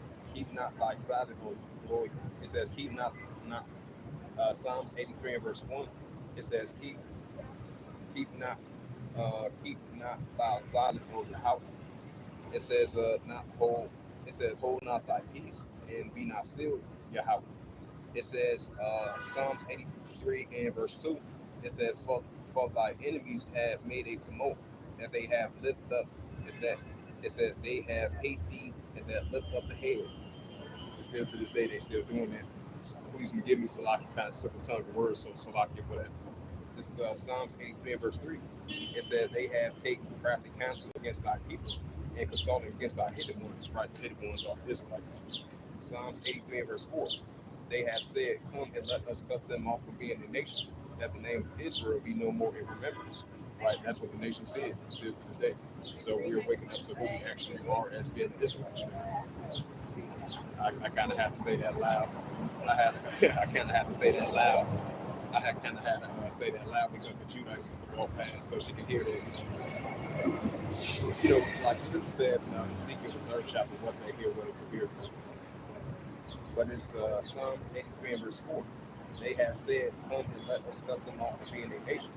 [SPEAKER 1] thy silent, Lord. It says, keep not Psalms 83 and verse 1. It says, keep not thy silent, Lord, Yahweh. It says, hold not thy peace and be not still, Yahweh. It says, Psalms 83 and verse 2. It says, for thy enemies have made a tumult, that they have lifted up, that it says they have hate thee, and that lift up the head. Still to this day, they still doing that. So please forgive me, Salaki, kind of simple tongue of words, so Salaki for that. This is Psalms 83 and verse 3. It says, they have taken crafty counsel against thy people and consulting against thy hidden ones. Right, the hidden ones are the Israelites. Psalms 83 and verse 4. They have said, come and let us cut them off from being a nation, that the name of Israel be no more in remembrance. Right, that's what the nations did, still to this day. So we're waking up to who we actually are as being the Israelites. I kind of have to say that loud. I kind of had to say that loud. I kind of had to say that loud because the Judite sister walked past, so she could hear that. Like Scripture says in Ezekiel the 3rd chapter, what they hear, what they hear. But it's Psalms 83 and verse 4. They have said, come and let us cut them off from being a nation,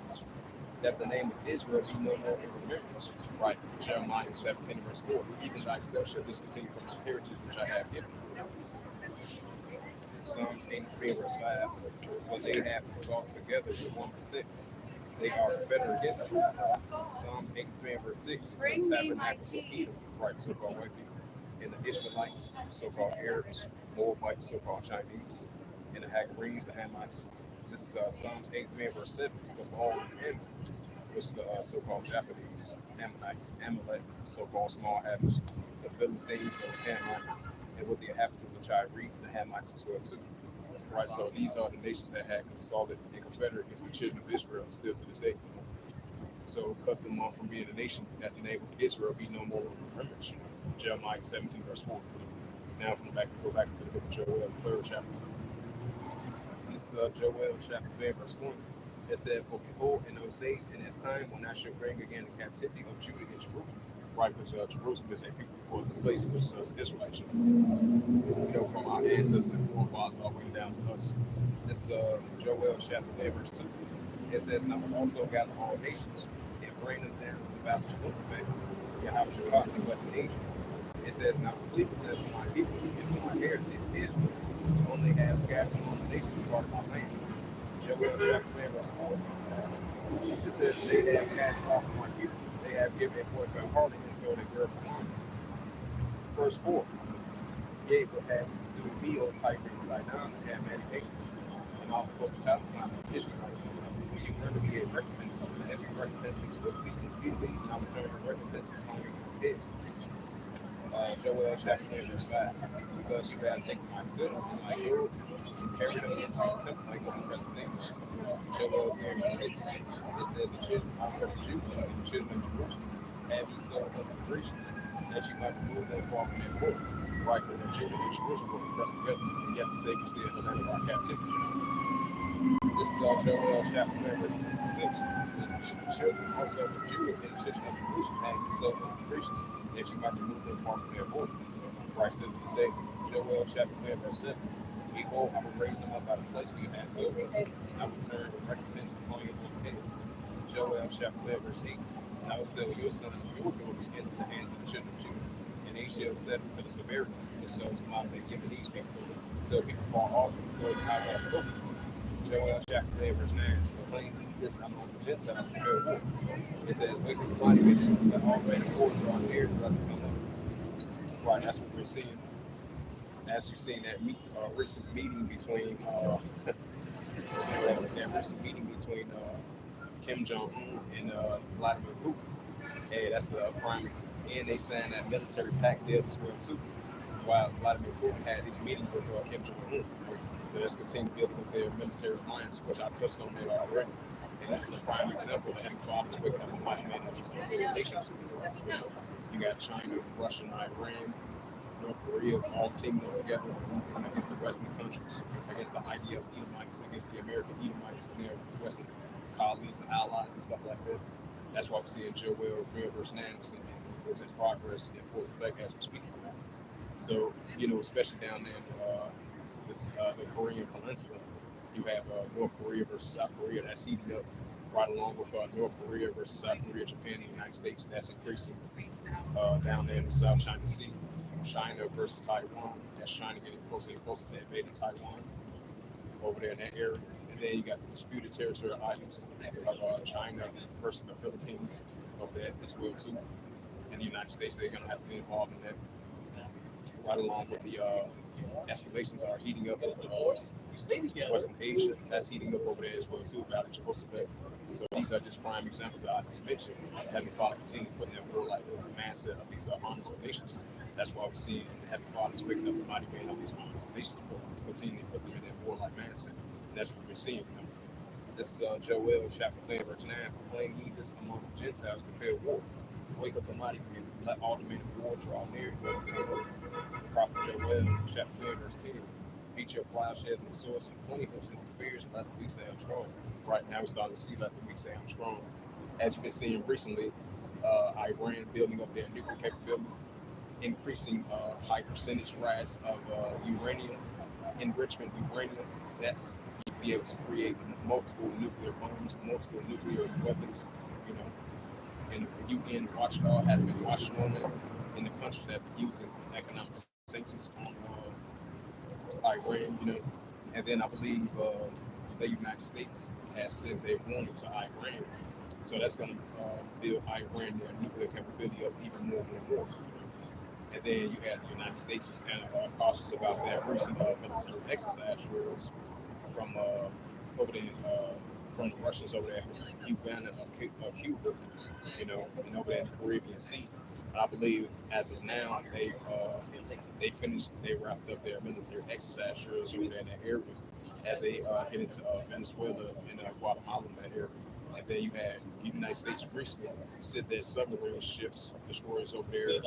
[SPEAKER 1] that the name of Israel be no more in remembrance. Right, Jeremiah 17 and verse 4. Even thyself shall discontinue from my heritage which I have given. Psalms 83 and verse 5. For they have consulted together with 1%. They are confederate against them. Psalms 83 and verse 6. The tabernacles of Edom, right, so-called white people, and the Ishmaelites, so-called Arabs, Moabites, so-called Chinese, and the Hagarenes, the Hamites. This is Psalms 83 and verse 7. The Baal and Ammon, which is the so-called Japanese, Ammonites, Amalek, so-called small Hamites, the Philistines, those Hamites, and with the inhabitants of Tyre, the Hamites as well too. Right, so these are the nations that had consulted and confederate against the children of Israel still to this day. So cut them off from being a nation, that the name of Israel be no more in remembrance. Jeremiah 17 verse 4. Now go back into the book of Joel, the 3rd chapter. This is Joel chapter 3 verse 1. It said, for behold, in those days, in that time, when I shall bring again the captivity of Judah and Jerusalem. Right, because Jerusalem is a people before the place which is Israelites. From our ancestors and forefathers all the way down to us. This is Joel chapter 3 verse 2. It says, and I will also gather all nations and bring them down to the valley of Jehoshaphat, Yahweh Shabbat, in Western Asia. It says, and I will plead with them for my people and for my heritage, Israel, whom they have scattered among the nations who part of my land. Joel chapter 10, verse 4. It says, they have cast off my people. They have given a boy for a harlot and sold a girl for wine. Verse 4. Yea, but had to do with me, O Tyre and Sidon, and have many nations. And all the coast of Palestine and Ishmaelites. When you render me a recompense, every recompense me swiftly and speedily, and I will turn your recompense upon your head. Joel chapter 10, verse 5. Because you have taken my silver and my gold and carried them into your temple like the present things. Joel 10, verse 6. It says, the children also of Judah and the children of Jerusalem have ye sold unto the Grecians, that you might remove them far from their border. Right, because the children of Jerusalem were pressed together, and yet this day we still in the land of our captivity. This is Joel chapter 10, verse 6. The children also of Judah and the children of Jerusalem have ye sold unto the Grecians, that you might remove them far from their border. Right, still to this day. Joel chapter 10, verse 7. Behold, I will raise them up out of the place where you had silver, and I will turn the recompense upon your head. Joel chapter 10, verse 8. And I will sell your sons and your daughters into the hands of the children of Judah, and they shall set them to the Samaritans, which those whom I have given these people, till people fall off from the Lord and I have spoken. Joel chapter 10, verse 9. Proclaim this amongst the Gentiles to bear war. It says, wake up the body men, that all men of war draw near, brother come up. Right, that's what we're seeing. As you've seen that recent meeting between Kim Jong Un and Vladimir Putin. Hey, that's a prime example. And they signed that military pact deal as well too. While Vladimir Putin had this meeting with Kim Jong Un, so let's continue building up their military alliance, which I touched on that already. And this is a prime example of having fathers waking up a mighty man of these nations. You got China, Russia, and Iran, North Korea all teaming up together against the Western countries, against the IDF Edomites, against the American Edomites and their Western colleagues and allies and stuff like that. That's why we're seeing Joel 3 verse 9 is in progress in full effect as we speak. So, especially down there in the Korean Peninsula, you have North Korea versus South Korea that's heating up right along with North Korea versus South Korea, Japan, and the United States. That's increasing down there in the South China Sea. China versus Taiwan. That's China getting closer and closer to invading Taiwan over there in that area. And then you got the disputed territorial islands of China versus the Philippines over there as well too. And the United States, they're going to have to be involved in that. Right along with the escalations that are heating up over Western Asia, that's heating up over there as well too, about Jehoshaphat. So these are just prime examples that I just mentioned. Heavenly Father continue putting that warlike mindset of these armies of nations. That's why we see Heavenly Father's waking up the mighty man of these armies of nations, but to continue to put them in that warlike mindset. And that's what we're seeing. This is Joel chapter 10, verse 9. Proclaim ye this amongst the Gentiles, prepare war. Wake up the mighty men, let all the men of war draw near. Prophet Joel chapter 10, verse 10. Beat your plowshares and swords and pointy hooks into spears and let the weak say I'm strong. Right now we're starting to see let the weak say I'm strong. As you've been seeing recently, Iran building up their nuclear capability, increasing high percentage rise of uranium, enrichment uranium. That's you'd be able to create multiple nuclear bombs, multiple nuclear weapons, and the UN have been watching on it in the countries that have been using economic sanctions on Iran, and then I believe the United States has sent their warning to Iran, so that's going to build Iran their nuclear capability up even more and more. And then you had the United States was kind of cautious about that recent military exercise drills from over there, from the Russians over there, Cuba, Cuba, and over there in the Caribbean Sea. I believe as of now, they wrapped up their military exercise drills over there in that area as they get into Venezuela and Guatemala in that area. And then you had the United States recently sent their submarine ships, destroyers over there in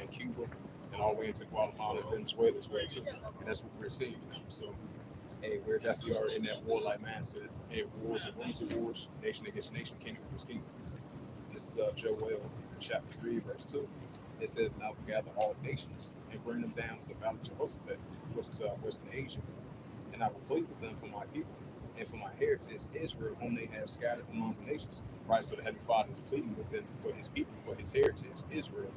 [SPEAKER 1] Cuba, and all the way into Guatemala and Venezuela as well too. And that's what we're seeing. So, hey, we're definitely already in that warlike mindset. Hey, wars and rumors of wars, nation against nation, kingdom against kingdom. This is Joel chapter 3, verse 2. It says, and I will gather all nations and bring them down to the valley of Jehoshaphat, which is Western Asia, and I will plead with them for my people and for my heritage, Israel, whom they have scattered among the nations. Right? So the Heavenly Father is pleading with them for his people, for his heritage, Israel,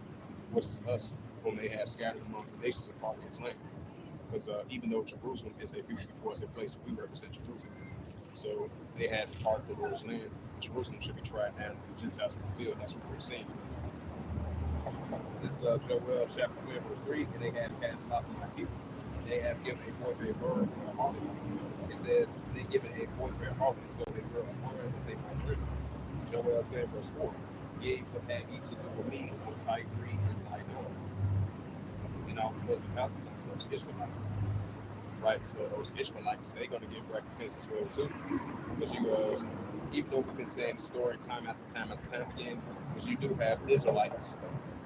[SPEAKER 1] which is us, whom they have scattered among the nations and part of his land. Because even though Jerusalem is a people before us a place, we represent Jerusalem. So they had part of the Lord's land. Jerusalem should be tried down to the Gentiles in the field. That's what we're seeing. This is Joel chapter 12, verse 3, and they have cast out my people. They have given a boy for a bird for a harlot. It says, they given a boy for a harlot, so they were a harlot that they might live. Joel 12, verse 4. Yea, but have ye to do with me, O Tigre and Sidon, and all the Palestine, those Ishmaelites. Right, so those Ishmaelites, they're going to get recompense as well too, because you, even though we've been saying the story time after time after time again, because you do have Israelites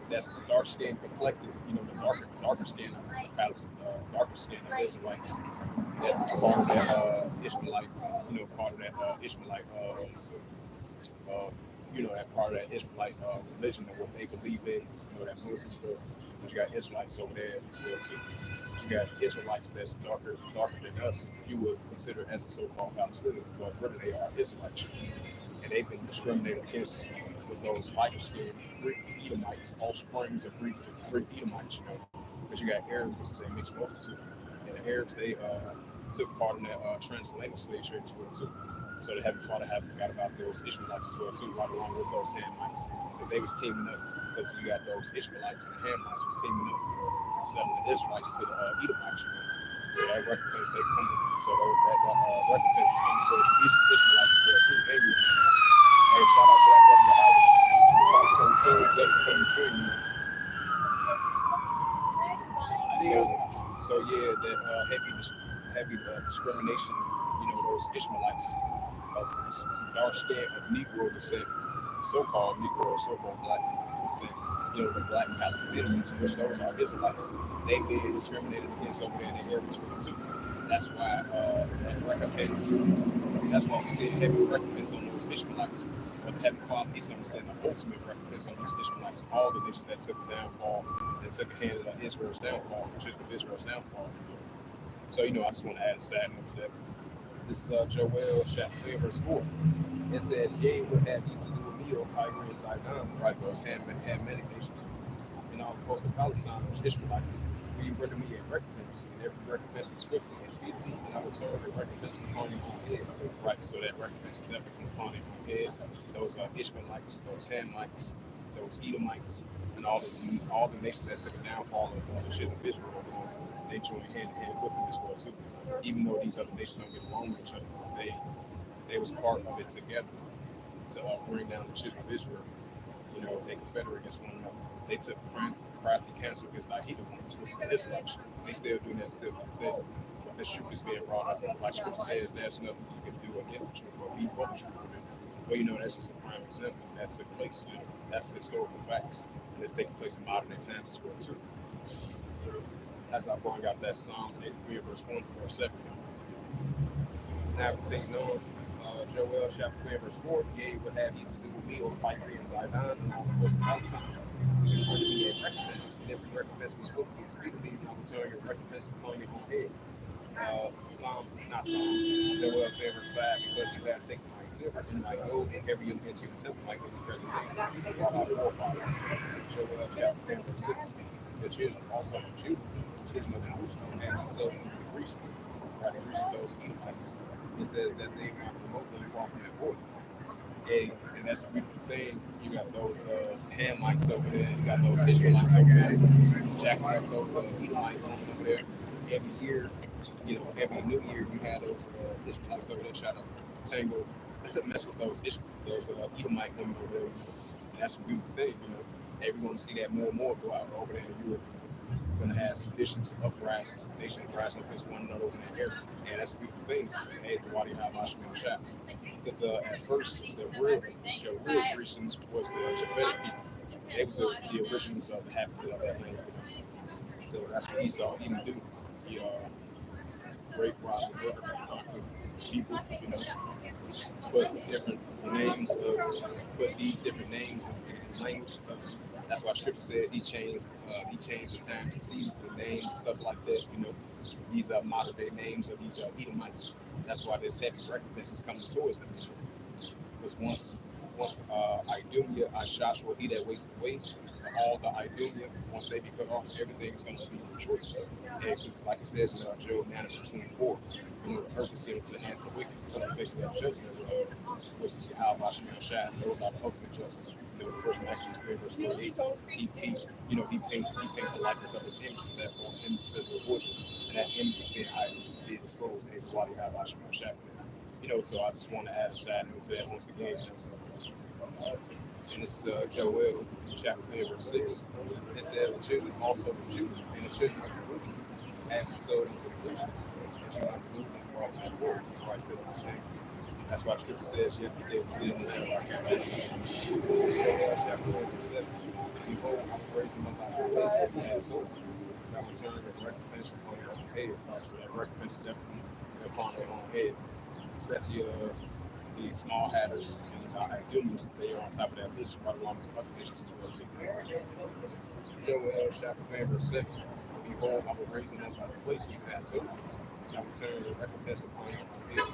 [SPEAKER 1] that's dark skinned complected, the darker skin of darker skin of Israelites. That's part of that Ishmaelite, part of that Ishmaelite, that part of that Ishmaelite religion and what they believe in, that Muslim stuff. But you got Israelites over there as well too. But you got Israelites that's darker than us. You would consider as a so-called Palestinian, but really they are Israelites, and they've been discriminated against with those lighter skinned Greek Edomites, offsprings of Greek Edomites, because you got Arabs, which is a mixed multitude, and the Arabs they took part in that transatlantic slave trade as well too. So the Heavenly Father had forgot about those Ishmaelites as well too, right along with those Hamites, because they was teaming up. Because you got those Ishmaelites and the Hamites was teaming up, selling the Israelites to the Edomites. So that recompense they coming. So that recompense is coming to the Ishmaelites as well too. And you, hey, shout out to that brother Howard. So the sins just come between. So yeah, that heavy discrimination. Those Ishmaelites of dark skin of Negro descent, so-called Negro, so-called black descent, the black Palestinians, which those are Israelites, they being discriminated against over there in the areas too. That's why that recompense, that's why we see heavy recompense on those Ishmaelites. But the Heavenly Father, he's going to send the ultimate recompense on these Ishmaelites, all the nations that took the downfall, that took a hand of Israel's downfall, the children of Israel's downfall. So, I just want to add a side note to that. This is Joel chapter 3, verse 4. It says, Yea, what have ye to do with me, O Tigre and Sidon, right, those Hamitic nations, and all the coast of Palestine, those Ishmaelites. Will you render me a recompense? And every recompense is swiftly and speedily, and I will tell every recompense upon your own head. Right, so that recompense is never upon your own head. Those Ishmaelites, those Hamites, those Edomites, and all the nations that took a downfall of the children of Israel. They join hand in hand with them as well too. Even though these other nations don't get along with each other, they was part of it together to bring down the children of Israel. They confederate against one another. They took crafty counsel against the Edomites, which is the Israelites. They still doing that still to this day. But this truth is being brought up. Like Scripture says, there's nothing you can do against the truth, but be for the truth of it. But that's just a prime example that took place. That's historical facts, and it's taking place in modern day times as well too. As I brought out that Psalms 83, verse 1 to verse 7. Now continuing on, Joel chapter 3, verse 4, Yea, what have ye to do with me, O Tigre and Sidon, and all the coast of Palestine? You will be a recompense, and every recompense be swiftly and speedily, and I will tell your recompense upon your own head. Joel 3, verse 5, because you have taken my silver and my gold, and every yoke into the temple, like the present days, brought our forefathers. Joel chapter 10, verse 6, the children also of Judah, the children of Jerusalem, and themselves into the Grecians, by the Grecians, those Edomites. It says that they might promote them far from their border. And that's a beautiful thing. You got those Hamites over there, you got those Ishmaelites over there, jacking up those Edomite over there. Every year, every new year, you have those Ishmaelites over there trying to tangle, mess with those Edomite women over there. And that's a beautiful thing, And we're going to see that more and more go out over there in Europe. We're going to have seditions, uprisings, nations rising up against one another over that area. And that's a beautiful thing. Hey, the Wadi Habash in the shop. Because at first, the real Grecians was the Japhetic people. They was the originals of the habitat of that land. So that's what Esau even do. He rape, rob, and murder, conquer people, put different names put these different names and language of That's why Scripture said he changed the times and seasons and names and stuff like that. These are modern day names of these Edomites. That's why there's heavy recompense is coming towards them. Because once Idumea, Joshua, he that wasted away, all the Idumea, once they be cut off, everything's going to be rejoiced. And because, like it says in Job 9 verse 24, the earth is given to the hands of the wicked, put on the faces of the judges, which is Yahweh Shemel Shad. Those are the ultimate justice. First Maccabees 3 verse 48. He paint the likeness of his image, but that false image is said to reward you, and that image is being exposed. And why Yahweh Shemel Shad. So I just want to add a side note to that once again. And this is Joel chapter 3 verse 6. It says, the children also of Judah and the children of Jerusalem have been sold into the Grecians, and you might remove them from that war. Christ fits the chain. That's why Scripture says you have to stay still in the land of our captivity. Joel chapter 4 verse 7. Behold, I will raise them up out of the place that he has sold. I will turn the recompense upon your own head. So that recompense is everything upon their own head. Especially the small hatters and Idumeans, they are on top of that list right along with other nations as well too. Joel chapter 3 verse 7. Behold, I will raise them up out of the place where you have sold. I will turn the recompense upon your own head.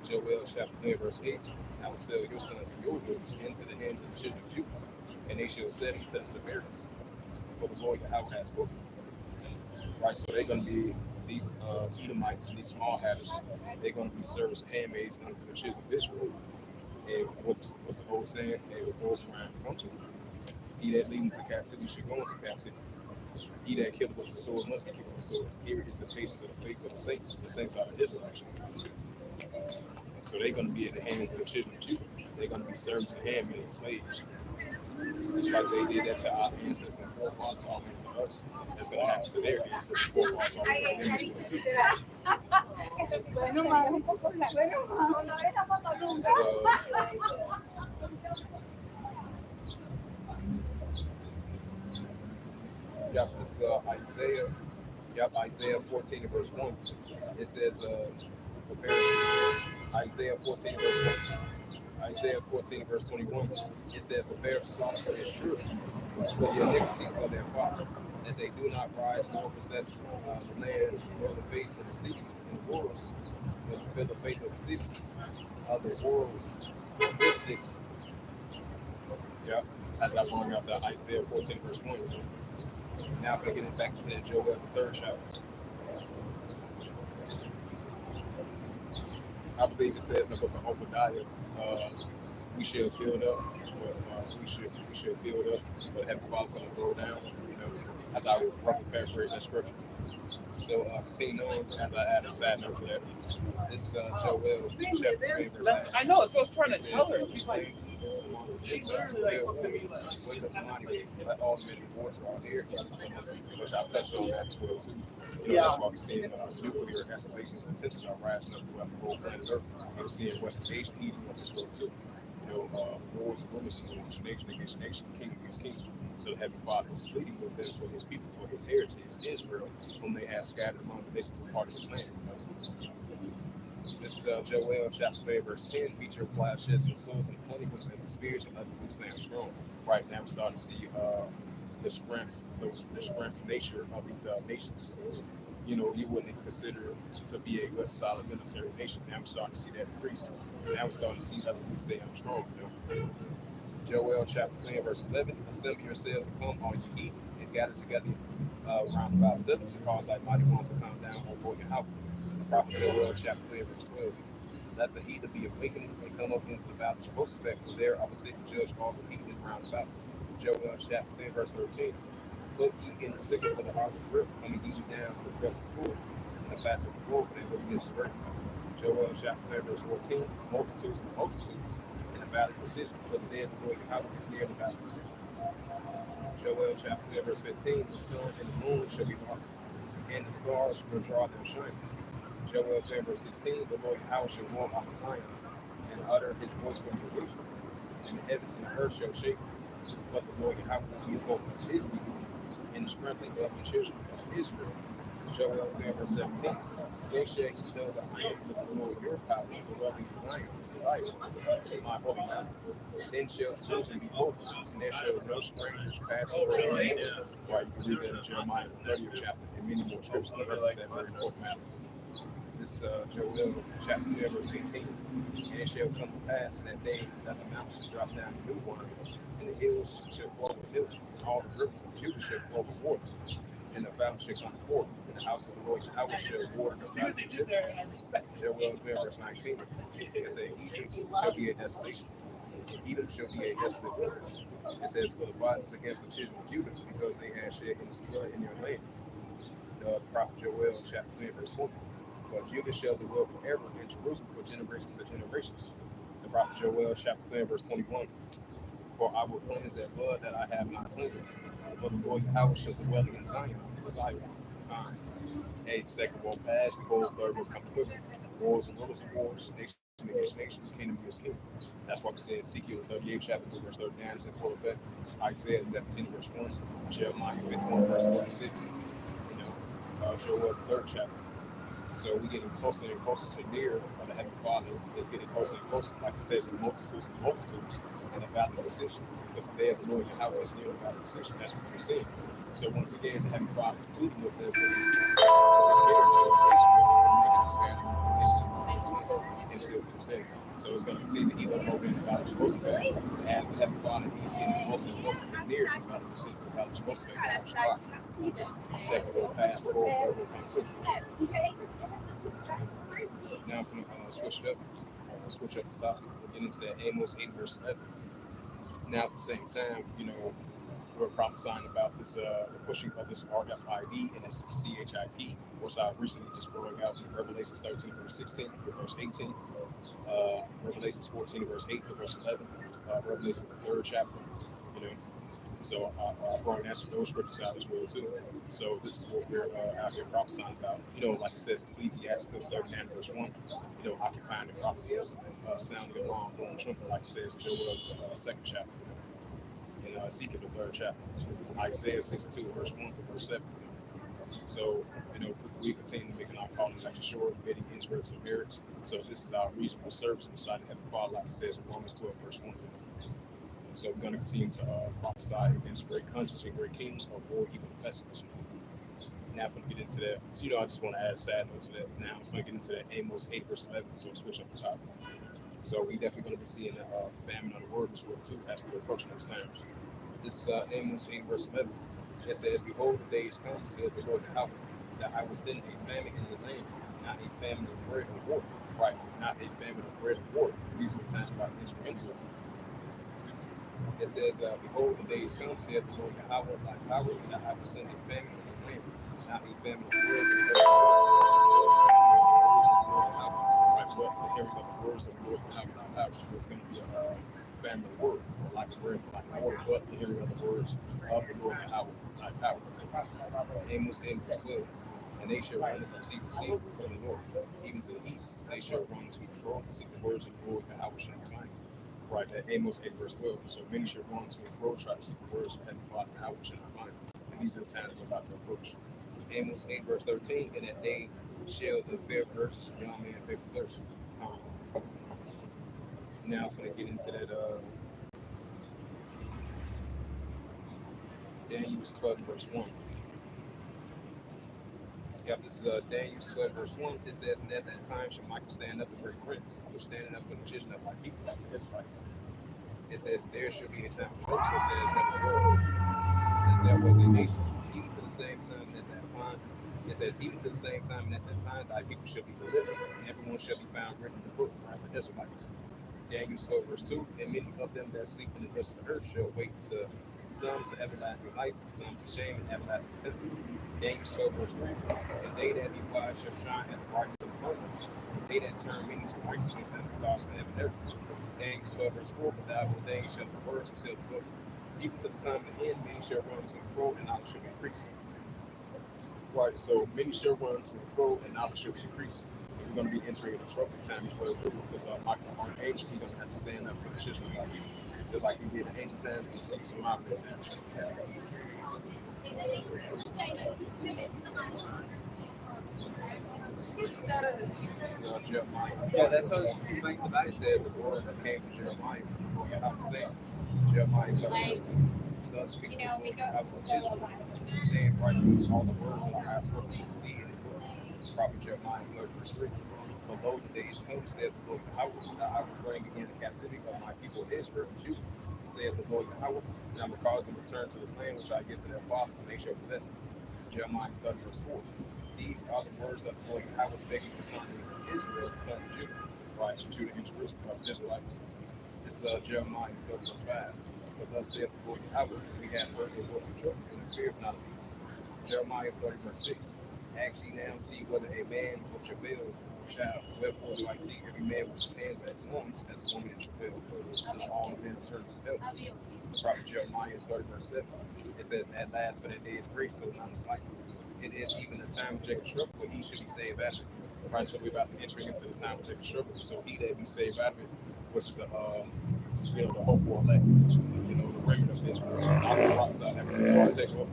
[SPEAKER 1] Joel chapter 3 verse 8. I will sell your sons and your daughters into the hands of the children of Judah, and they shall sell them to the Samaritans. For the Lord Yahweh has spoken. Right, so they're going to be these Edomites, these small hatters. They're going to be service handmaids unto the children of Israel. And what's the old saying? And what goes around comes to he that leading to captivity should go into captivity. He that killed with the sword must be killed with the sword. Here is the patience of the faith of the saints. The saints are the Israelites. So they're going to be in the hands of the children of Judah. They're going to be servants and handmaids, slaves. Just like they did that to our ancestors and forefathers all the way to us, that's going to happen to their ancestors and forefathers all the way to them as well too. This is Isaiah. Isaiah 14 and verse 1. It says, Isaiah 14 and verse 1. Isaiah 14 and verse 21. It says, prepare slaughter for his children, for the iniquities of their fathers, that they do not rise nor possess the land, nor the face of the cities and the wars, nor fill the face of the cities of the wars with cities. As I brought out the Isaiah 14 verse 1. Now if I get it back into that Joel the 3rd chapter. I believe it says in the book of Obadiah, we should build up, but we should build up, but Heavenly Father's going to go down. As I would roughly paraphrase that scripture. So continue on as I add a side note to that. This Joel chapter 3 verse 9.
[SPEAKER 3] I know, that's what I was trying to tell her. She's like,
[SPEAKER 1] she literally like looked at me like, wake up the money, let all men in war draw near, which I touched on that as well too. That's why we're seeing nuclear escalations and tensions are rising up throughout the whole planet Earth. We're seeing Western Asia heating up as well too. Wars and rumors and nation against nation, king against king. So the Heavenly Father is pleading with them for his people, for his heritage, Israel, whom they have scattered among the nations of part of his land. This is Joel chapter 3 verse 10. Beat your plowshares and swords and honeycombs into spears and let the weak say I'm strong. Right now we're starting to see the strength nature of these nations. You wouldn't consider to be a good solid military nation. Now we're starting to see that increase. Now we're starting to see let the weak say I'm strong. Joel chapter 3 verse 11. Assemble yourselves and come, all you eat, and gather together round about thither to cause thy mighty ones to come down, O Lord Yahweh. Prophet Joel chapter 3 verse 12. Let the heathen be awakened and come up into the valley of Jehoshaphat, for there I will sit and judge all the heathen round about. Joel chapter 3 verse 13. Look ye in the sickle for the hearts of rip, coming ye down for the presses forward, and the fast of the floor for their wickedness is great. Joel chapter 3 verse 14. Multitudes and multitudes in the valley of precision, for the day of the Lord Yahweh is near the valley of precision. Joel chapter 3 verse 15. The sun and the moon shall be dark, and the stars will draw their shine. Joel 3 verse 16, the Lord Yahweh shall walk on Zion, and utter his voice from Jerusalem, and the heavens and the earth shall shake. But the Lord Yahweh will be the hope of his people, and the strengthening of the children of Israel. Joel 3 verse 17. So shall ye know that I am the Lord your power, dwelling in Zion, desire, my holy mountain. Then shall Jerusalem be holy, and there shall no strangers pass over it anymore. Right, you can read that in Jeremiah, the 30th chapter, and many more scriptures that reference that very important matter. This Joel chapter 3 verse 18. And it shall come to pass in that day that the mountains shall drop down new wine, and the hills shall flow with milk, and all the rivers of Judah shall flow with waters, and the fountain shall come forth, and the house of the Lord Yahweh shall water the fountain of Israel. Joel 3 verse 19. It says, Egypt shall be a desolation, and Edom shall be a desolate wilderness. It says, for the violence against the children of Judah, because they had shed innocent blood in your land. The prophet Joel chapter 3 verse 20. But Judah shall dwell forever, and Jerusalem for generations to generations. The prophet Joel chapter 3 verse 21. For I will cleanse their blood that I have not cleansed. For the Lord Yahweh shall dwell in Zion, desire. A second will pass, behold, third will come quickly. Wars and rumors of wars, nation against nation, kingdom against kingdom. That's why we say Ezekiel 38 chapter 2 verse 39 is in full effect. Isaiah 17 verse 1, Jeremiah 51 verse 46. Joel the third chapter. So we're getting closer and closer to near, but the Heavenly Father is getting closer and closer, like it says, in multitudes and multitudes, in the valley of decision. Because the day of the Lord Yahweh is near the valley of decision. That's what we're seeing. So once again, the Heavenly Father is pleading with them for his inheritance, and still to this day. So it's going to continue to eat up over in the valley of Jehoshaphat as the Heavenly Father is getting closer and closer to near the valley of decision, the valley of Jehoshaphat. The second will pass, the whole third will come quickly. Now I'm going to switch it up. Switch up the topic. We'll get into that Amos 8 verse 11. Now at the same time, we're prophesying about this the pushing of this RFID and this CHIP, which I recently just brought out in Revelations 13 verse 16 to verse 18, Revelations 14 verse 8 to verse 11, Revelations the third chapter, So I brought those scriptures out as well too. So this is what we're out here prophesying about. Like it says Ecclesiastes 39 verse 1, occupying the prophecies, sounding a long blowing trumpet, like it says in Joel second chapter, in Ezekiel the third chapter, Isaiah 62 verse 1 to verse 7. So, we continue to make our calling like sure, bidding Israel to inheritance. So this is our reasonable service in the sight of Heavenly Father, like it says in Romans 12 verse 1. So we're going to continue to prophesy against great countries and great kingdoms of war, even pestilence. Now I'm going to get into that. So, I just want to add a sad note to that. Now I'm going to get into that Amos 8 verse 11, so switch up the topic. So we definitely going to be seeing the famine of the word as well too, as we're approaching those times. This is Amos 8 verse 11. It says, behold, the days come, said the Lord Yahweh, that I will send a famine in the land, not a famine of bread or water. Right, not a famine of bread or water. These are the times we're about to enter into. It says, behold, the days come, said the Lord Yahweh, like power, that I will send a famine in the land, not a famine of bread or water. Right, but the hearing of the words of the Lord Yahweh, not power, it's going to be a famine of word, for like a bread, for like water, but the hearing of the words of the Lord Yahweh, not power. Amos 8 verse 12. And they shall run from sea to sea, from the north, even to the east. They shall run to and fro, and seek the words of the Lord Yahweh shall not find. Right, that Amos 8 verse 12. So many shall run to and fro, try to seek the words of Heavenly Father Yahweh shall not find. And these are the times we're about to approach. Amos 8 verse 13. And that day shall the fair verse, young man favorite thirst. Now I'm going to get into that Daniel 12 verse 1. Yep, this is Daniel 12 verse 1. It says, and at that time shall Michael stand up, the great prince, who standing up for the children of my people, like the Israelites. It says, there shall be a time of hope, since there is never was, since there was a nation, even to the same time and at that time. It says, even to the same time and at that time, thy people shall be delivered, and everyone shall be found written in the book, right, the Israelites. Daniel 12 verse 2, and many of them that sleep in the dust of the earth shall wake to some to everlasting life, some to shame and everlasting temper. Daniel 12 verse 3, and they that be wise shall shine as the brightness of the firmament. They that turn many to righteousness as the stars from heaven and earth. Daniel 12 verse 4, but thou will things shall the words and seal the book. Even to the time of the end, many shall run to and fro, and knowledge shall be increased. Right, so many shall run to and fro, and knowledge shall be increased. We're going to be entering the trumpet time as well, because Michael, our angel, he's going to have to stand up for the children of our people. Just like he did in ancient times, and see some modern times. This is Jeremiah.
[SPEAKER 3] Yeah, that's what
[SPEAKER 1] It says the Lord that came to Jeremiah from the book of how to say Jeremiah 32. Thus speak the Lord of Israel, saying, write these all the words that I have spoken to thee in the book. Prophet Jeremiah 30 verse 3. For lo, the days come, saith the Lord Yahweh, that I will bring again the captivity of my people Israel and Judah, saith the Lord Yahweh, and I will cause them to return to the land which I give to their fathers, and they shall possess it. Jeremiah 30 verse 4. These are the words of the Lord Yahweh speaking concerning Israel, concerning Judah, right? Judah and Jerusalem, us Israelites. This is Jeremiah 30 verse 5. But thus saith the Lord Yahweh, we have heard the voice of trouble, and the fear of not of peace. Jeremiah 30 verse 6. Ask ye now, see whether a man for travail child, wherefore do I see every man with his hands at his loins, as a woman in travail, till all men turn to helps. Prophet Jeremiah 30 verse 7. It says, at last for that day is grace, so none is like it. It is even the time of Jacob's trouble, but he should be saved after it. Right, so we're about to enter into the time of Jacob's trouble, so he that be saved out of it, which is the the hopeful elect, the remnant of Israel, not the rock side that we partake of it.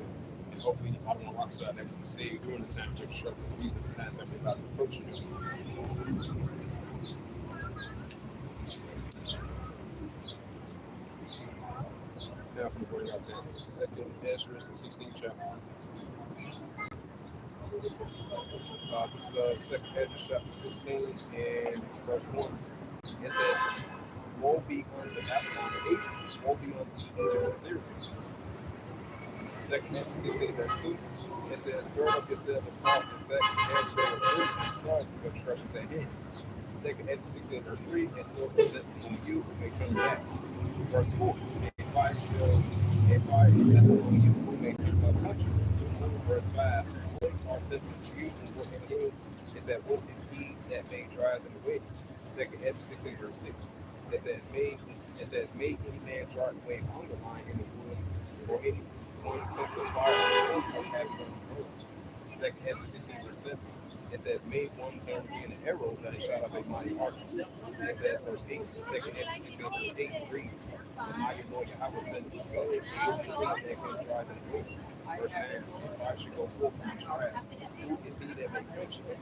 [SPEAKER 1] And hopefully, I don't want to rock side that we can save during the time of Jacob's trouble, because these are the times that we're about to approach. Now, if we bring out that second Ezra, the 16th chapter. This is second Ezra, chapter 16, and verse 1. It says, woe be unto Babylon and Egypt, woe be unto Egypt and Syria. Second Ezra 16, verse 2. It says, gird up yourself and cloth and sack and every day of truth, and sorry for your destructions at hand. Second Ezra 16, verse 3. And so is set on you who may turn back. Verse 4. A fire is set on you who may turn the country. Verse 5. What are sentenced to you, and what is good is that what is he that may drive them away. Second Ezra 16, verse 6. It says, may any man drive away hunger lying in the wood, or any one come to the fire and have it unto rose. Second Ezra 16, verse 7. It says, may one turn again the arrows that is shot up a mighty archer. It says, verse 8, second Ezra 16, verse 8 reads, the mighty Lord Yahweh said, who is he that can drive them away? Verse 9, if I should go forth from his wrath, who is he that may quench it?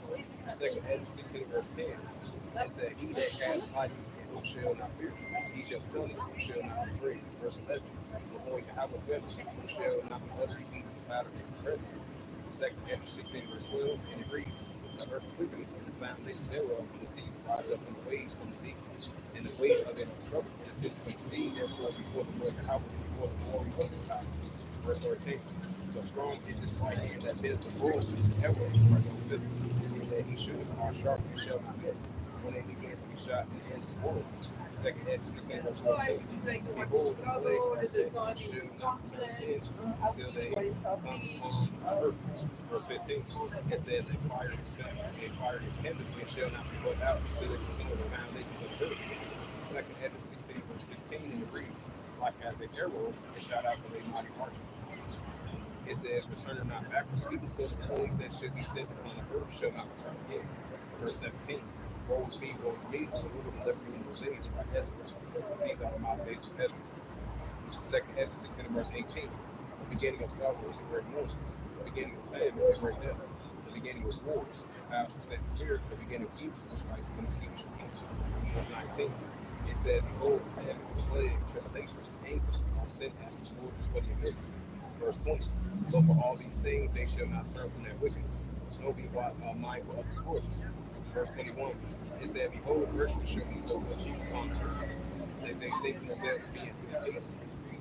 [SPEAKER 1] Second Ezra 16, verse 10. It said, he that has life, who shall not fear? He shall kill it, who shall not be afraid? Verse 11, the Lord Yahweh judgment, who shall not be utterly beaten out of his presence. Second Ezra 16, verse 12, and it reads, the earth quickeneth, and the foundations thereof, and the seas rise up from the waves from the deep, and the waves of it are troubled, and the fish of the sea, therefore before the Lord Yahweh, before the glory of his power. Verse 13, the strong is his right hand that bears the bull, his arrow right on the business, and that he shooteth are sharp and shall not miss, when they begin to be shot in the ends of war. Second Ezra 16, verse 14, behold, the plagues are set, and shall not turn in until they come upon earth. Verse 15, it says, a fire is set, a fire is kindled, and shall not be put out until it consume the foundations of the earth. Second Ezra 16, verse 16, and it reads, like as an arrow is shot out from a mighty archer. It says, return not backwards, even so the plagues that should be sent upon the earth shall not return again. Verse 17, woe is me, the Lord deliver me in those days by Ezra. These are my days of Ezra. Second Ezra 16, verse 18, the beginning of sorrows and great mourns, the beginning of famines and great death, the beginning of wars, thou shalt stand in fear, the beginning of evils, which like when the evil shall come. Verse 19, it said, behold, famine, plague, tribulation, anguish are sent as the sword is for the iniquity. Verse 20, but for all these things they shall not turn from their wickedness, nor be mindful of the spoils. Verse 21, it said, behold, virtue shall be so much cheap upon the earth, that they think themselves to be in good case.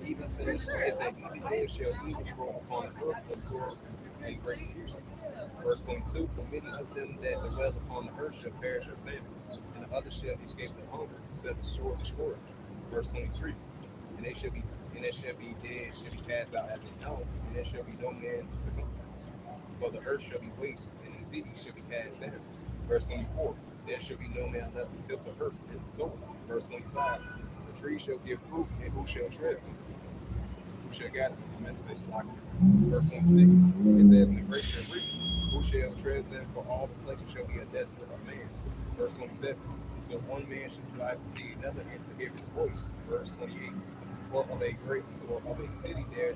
[SPEAKER 1] Even since it said, even men shall even grow upon the earth a sword and great confusion. Verse 22, for many of them that dwell upon the earth shall perish of famine, and the others shall escape the hunger, said the sword destroyed. Verse 23, and they shall be dead, shall be cast out as a hell, and there shall be no man to come. For the earth shall be waste, and the city shall be cast down. Verse 24, there shall be no man left to till the earth and to sow it. Verse 25, the tree shall give fruit, and who shall tread it? Who shall gather? I meant to say slack. Verse 26, it says, and the grape shall reap, who shall tread them? For all the places shall be a desolate of man. Verse 27, so one man shall desire to see another and to hear his voice. Verse 28, for of a great or of a city there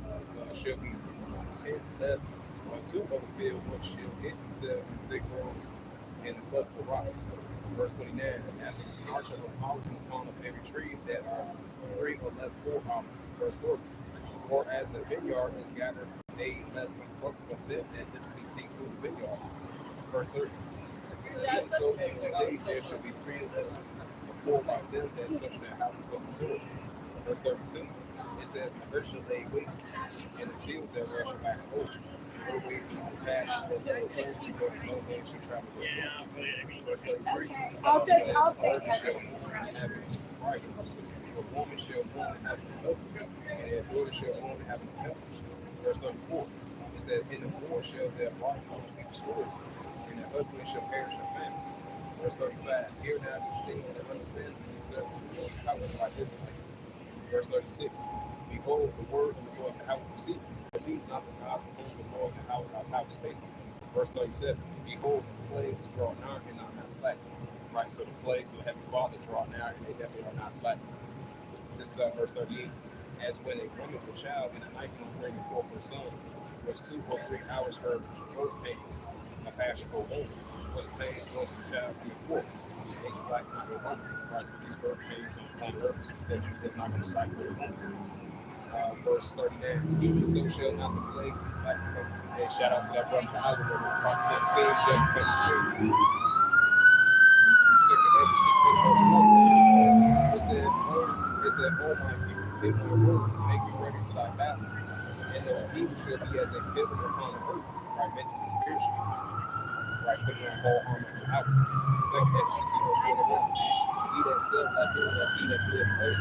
[SPEAKER 1] shall be 10 left, or two of the field which shall hid themselves in thick groves and the cluster of rocks. Verse 29, as the march of olives in the palm of every tree that are 3 or 4 olives. Verse 30, or as the vineyard is gathered, they let some clusters of them that did see through the vineyard. Verse 30, and so in those days there shall be treated before by them that such their houses with the sword. Verse 32, it says, the earth shall lay waste, and the fields thereof shall wax old. No ways in the path shall go forward, because no man shall travel with them. Verse 33,
[SPEAKER 2] I'll
[SPEAKER 1] the
[SPEAKER 2] say
[SPEAKER 1] virgin shall mourn and have bridegrooms, the woman shall mourn and have no husbands, and their daughter shall mourn and have no helpers. Verse 34, it says, in the war shall their bridegroom be destroyed, and their husband shall perish in famine. Verse 35, hear now these things and understand these servants of the Lord Yahweh by Israelites. Verse 36, behold, the word of the Lord Yahweh proceeded. Believe not the gods of whom the Lord Yahweh our power spake. Verse 37, behold, the plagues draw nigh and are not slack. Right, so the plagues of the Heavenly Father draw nigh and they definitely are not slack. This is verse 38, as when a woman with a child and a night can bring forth her son, was 2 or 3 hours her birth pains, a passion for womb, was pain was the child being forth. They slack not their woman. Right, so these birth pains on earth, that's not going to slack for the woman. Verse 39, so shall not the plagues be slack for her. Hey, shout out to that brother from Hollywood. Prophet said the same judgment between Second Edges 16 verse 1. It said, oh my people, hear my word, make you ready to thy battle. And those evil shall be as a pillar upon the earth, right, mentally and spiritually, right, putting on whole armor of Yahweh. Second Edges 16 verse 41. He that said like him as he that fleeth from earth.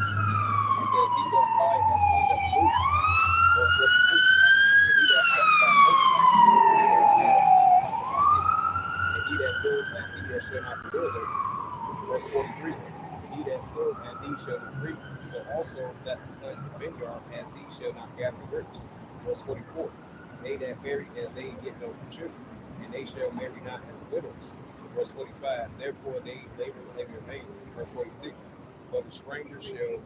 [SPEAKER 1] He says, he that lieth as one that moves. Verse 42. And he that occupied and he that build as he that shall not build it. Verse 43, he that sowed as he shall not reap, so also that plant the vineyard as he shall not gather the grapes. Verse 44, they that marry as they get no children, and they shall marry not as widows. Verse 45, therefore they labor in vain. Verse 46, but the strangers shall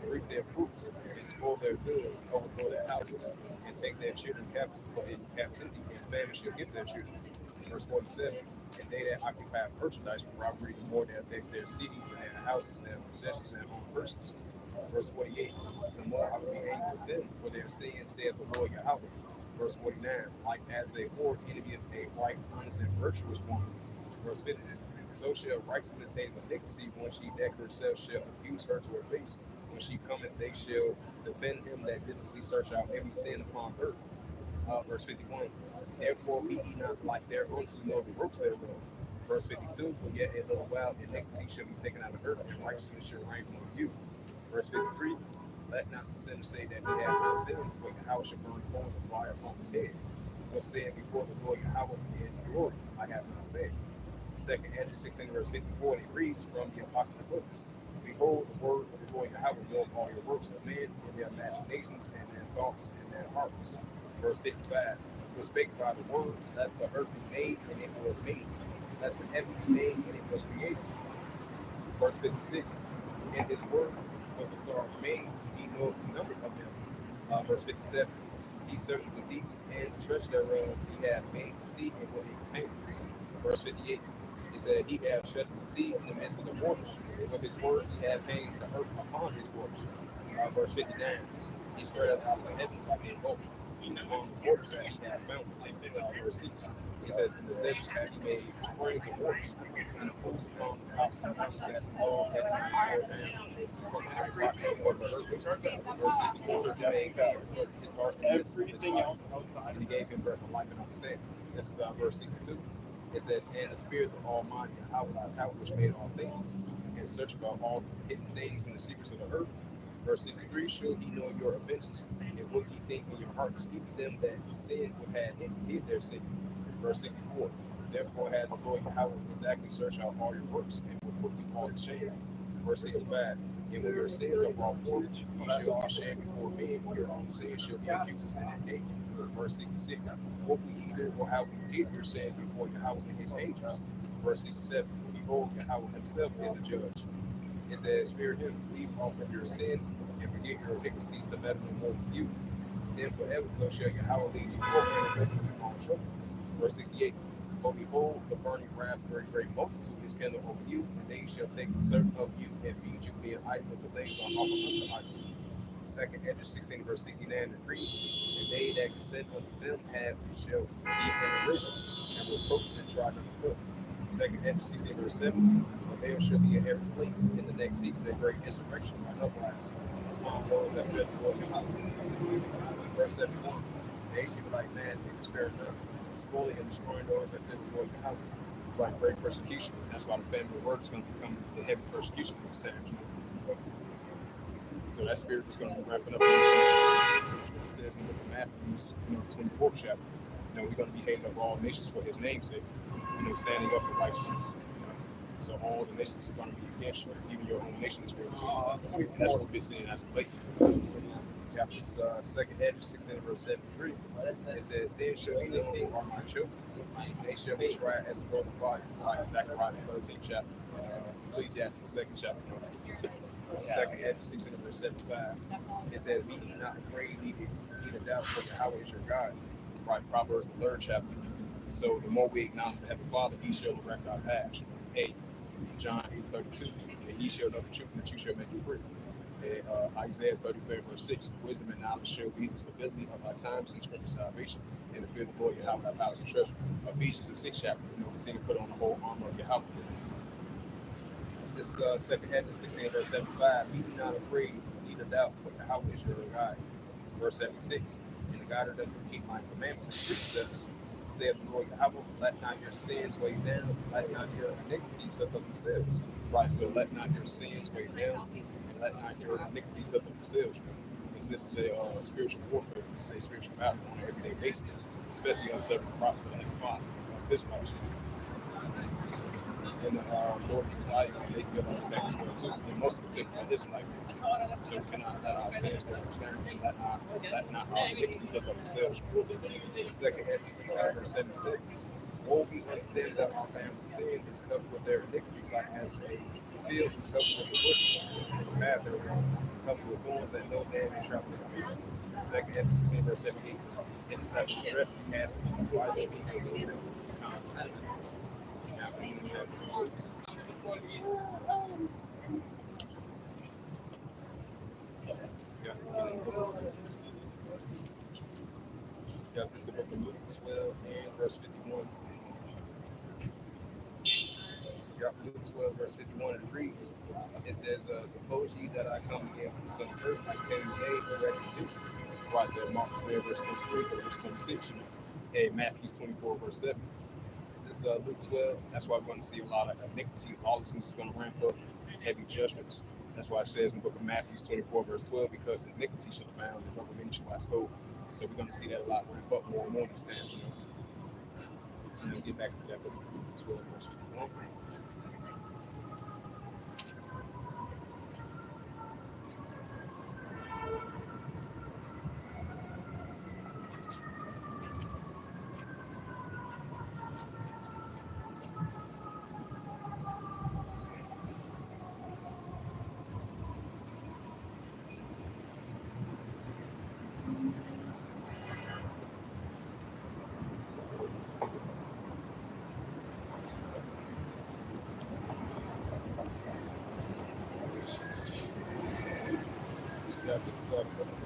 [SPEAKER 1] reap their fruits, and spoil their goods, and overthrow their houses, and take their children captive, for in captivity, and famine shall get their children. Verse 47, and they that occupy merchandise will robbery the more that affect their cities and their houses and their possessions and their own persons. Verse 48, the more I will be angry with them for their sins, saith the Lord Yahweh. Verse 49, like as a whore envieth a right, honest, and virtuous woman. Verse 50, so shall righteousness hate iniquity when she deck herself shall abuse her to her face. When she cometh, they shall defend him that diligently search out every sin upon earth. Verse 51, therefore be ye not like thereunto, nor the works thereof. Verse 52, for yet a little while iniquity shall be taken out of earth, and righteousness shall reign among you. Verse 53, let not the sinner say that he hath not sinned, for Yahweh shall burn coals of fire upon his head. Was said before the Lord Yahweh is glory, I have not said. Second Edges 16 verse 54, and it reads from the Apocryphal books. Behold, the word of the Lord Yahweh knoweth all your works of men, and their imaginations, and their thoughts, and their hearts. Verse 55, was spake by the word, let the earth be made, and it was made. Let the heaven be made, and it was created. Verse 56, in his word was the stars made, he knoweth the number of them. Verse 57, he searcheth the deeps and the treasure thereof, he hath made the sea and what it containeth. Verse 58, he said, he hath shut the sea in the midst of the waters. With his word he hath hanged the earth upon his waters. Verse 59, he spread out the heavens like a boat, and among the waters that he hath found. Verse 60, he says, in the deserts hath he made springs of waters, and the pools upon the tops of the mountains that flow heaven and earth from the rocks of the earth. Verse 64, he made man put his heart in his everything else outside, and he gave him breath of life and understanding. This is verse 62. It says, and the Spirit of Almighty Yahweh, which made all things, and search about all hidden things and the secrets of the earth. Verse 63, shall he know your offenses, and what ye think in your hearts, even them that sin would have hid their sin. Verse 64, therefore had the Lord Yahweh exactly search out all your works, and will put you all to shame. Verse 65, and when your sins are brought forth, ye shall be shamed before men, and your own sins shall be accusers in that day. Verse 66, what will ye do, or how will you hid your sins before Yahweh and his angels? Verse 67, behold, Yahweh himself is the judge. It says, fear him, leave off of your sins, and forget your iniquities to better them more with you. Then forever so shall Yahweh lead you forth and deliver you from all trouble. Verse 68, For behold, the burning wrath for a great multitude is kindled over you, and they shall take certain of you and feed you, being idle of the things are offered unto idols. Second Hedges 16 verse 69 and reads, and they that consent unto them have shall be in derision, and reproach and trodden underfoot. Second Hedges 16 verse 7, but there shall be in every place in the next seasons a great insurrection and uprising among those that fear the Lord your house. Verse 71, they shall be like mad, they despair not, spoiling and destroying those that fear the Lord your house. Right, great persecution. That's why the family of work is going to become the heavy persecution in these times. So that spirit is going to be ramping up. The scripture says in the book of Matthew, 24th chapter, we're going to be hated of all nations for his name's sake, standing up for righteousness. So all the nations are going to be against you, even your own nation is going to. And that's what we've been seeing as of late. You have this second Hedges 16 verse 73. It says, then shall he know who are my chosen. They shall be tried as a burning fire, like Zechariah the 13th chapter, Ecclesiastes the 2nd chapter. Second Hedges 16 verse 75. It says, be ye not afraid, neither doubt, for Yahweh is your God. Right, Proverbs the 3rd chapter. So the more we acknowledge the Heavenly Father, he shall direct our paths. Hey, John 8:32, and ye shall know the truth, and the truth shall make you free. Isaiah 33 verse 6, wisdom and knowledge shall be the stability of our times and strength of salvation, and the fear of the Lord Yahweh our powers and treasure. Ephesians the 6th chapter, continue to put on the whole armor of Yahweh. This second Hedges 16 verse 75, be not afraid, neither doubt, for Yahweh is your God. Verse 76, and the God of them who keep my commandments and precepts, saith the Lord Yahweh, let not your sins weigh you down, let not your iniquities lift up themselves. Right, so let not your sins weigh you down, and let not your iniquities lift up themselves. Because this is a spiritual warfare, this is a spiritual battle on an everyday basis, especially on service of prophets of the Heavenly Father. That's his righteousness. In the Northern society, they feel that effect as well too. And most particularly Israelite people. So we cannot let our sins go down and let not our iniquities up themselves. The second Hedges 16 verse 76. Woe be unto them that are bound with sin, is covered with their iniquities, like as a field is covered with the bush, and the path thereof covered with thorns that no man may travel in. Second Hedges 16 verse 78. It is like a dress and cast into the fire, so that this is the book of Luke 12 and verse 51. Luke 12 verse 51, it reads, it says, suppose ye that I come again from some earth, I tell you days already redemption. Right there, Mark there, verse 23, verse 26, and Matthew 24, verse 7. This Luke 12, that's why we're going to see a lot of iniquity. Lawlessness is going to ramp up, heavy judgments. That's why it says in the book of Matthew 24, verse 12, because iniquity shall abound and over many shall wax cold. So we're going to see that a lot ramp up more and more these times, And then get back to that book of Luke 12, verse 51.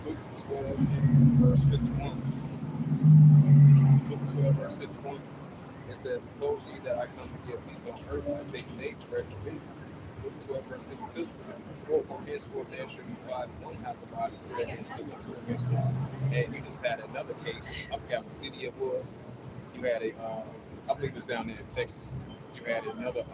[SPEAKER 1] Luke 12, verse 51. Luke 12, verse 51. It says, suppose ye that I come to give peace on earth, I take an age for retribution. Luke 12, verse 52. For henceforth there shall be 5 and 1 half the body, 3 against 2 and 2 against 1. And you just had another case, I forgot what city it was. You had I believe it was down there in Texas. You had another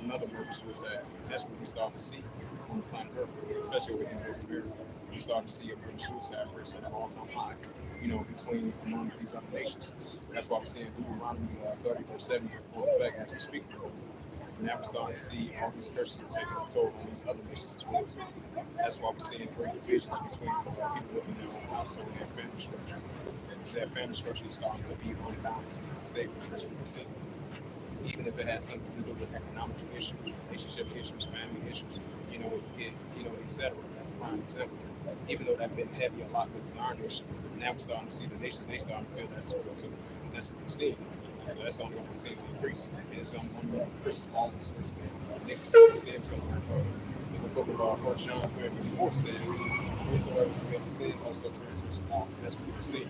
[SPEAKER 1] murder suicide. That's what we started to see on the planet Earth, especially over here in North America. We started to see a murder suicide rate at an all-time high, between amongst these other nations. That's why we're seeing Deuteronomy 30 verse 7 is in full effect as we speak. And now we're starting to see all these curses are taking a toll on these other nations as well too. That's why we're seeing great divisions between people within their own household and their family structure. That family structure is starting to be unbalanced and unstable. That's what we're seeing. Even if it has something to do with economic issues, relationship issues, family issues, etc. That's a prime example. Even though that's been heavy a lot with our nation, now we're starting to see the nations, they starting to feel that as well too. That's what we're seeing. So that's only going to continue to increase. And it's only going to increase lawlessness and iniquity. The sin is going to ramp up. There's a book of 1 John 3:4 says, whosoever commits sin also transgress the law. And that's what we see.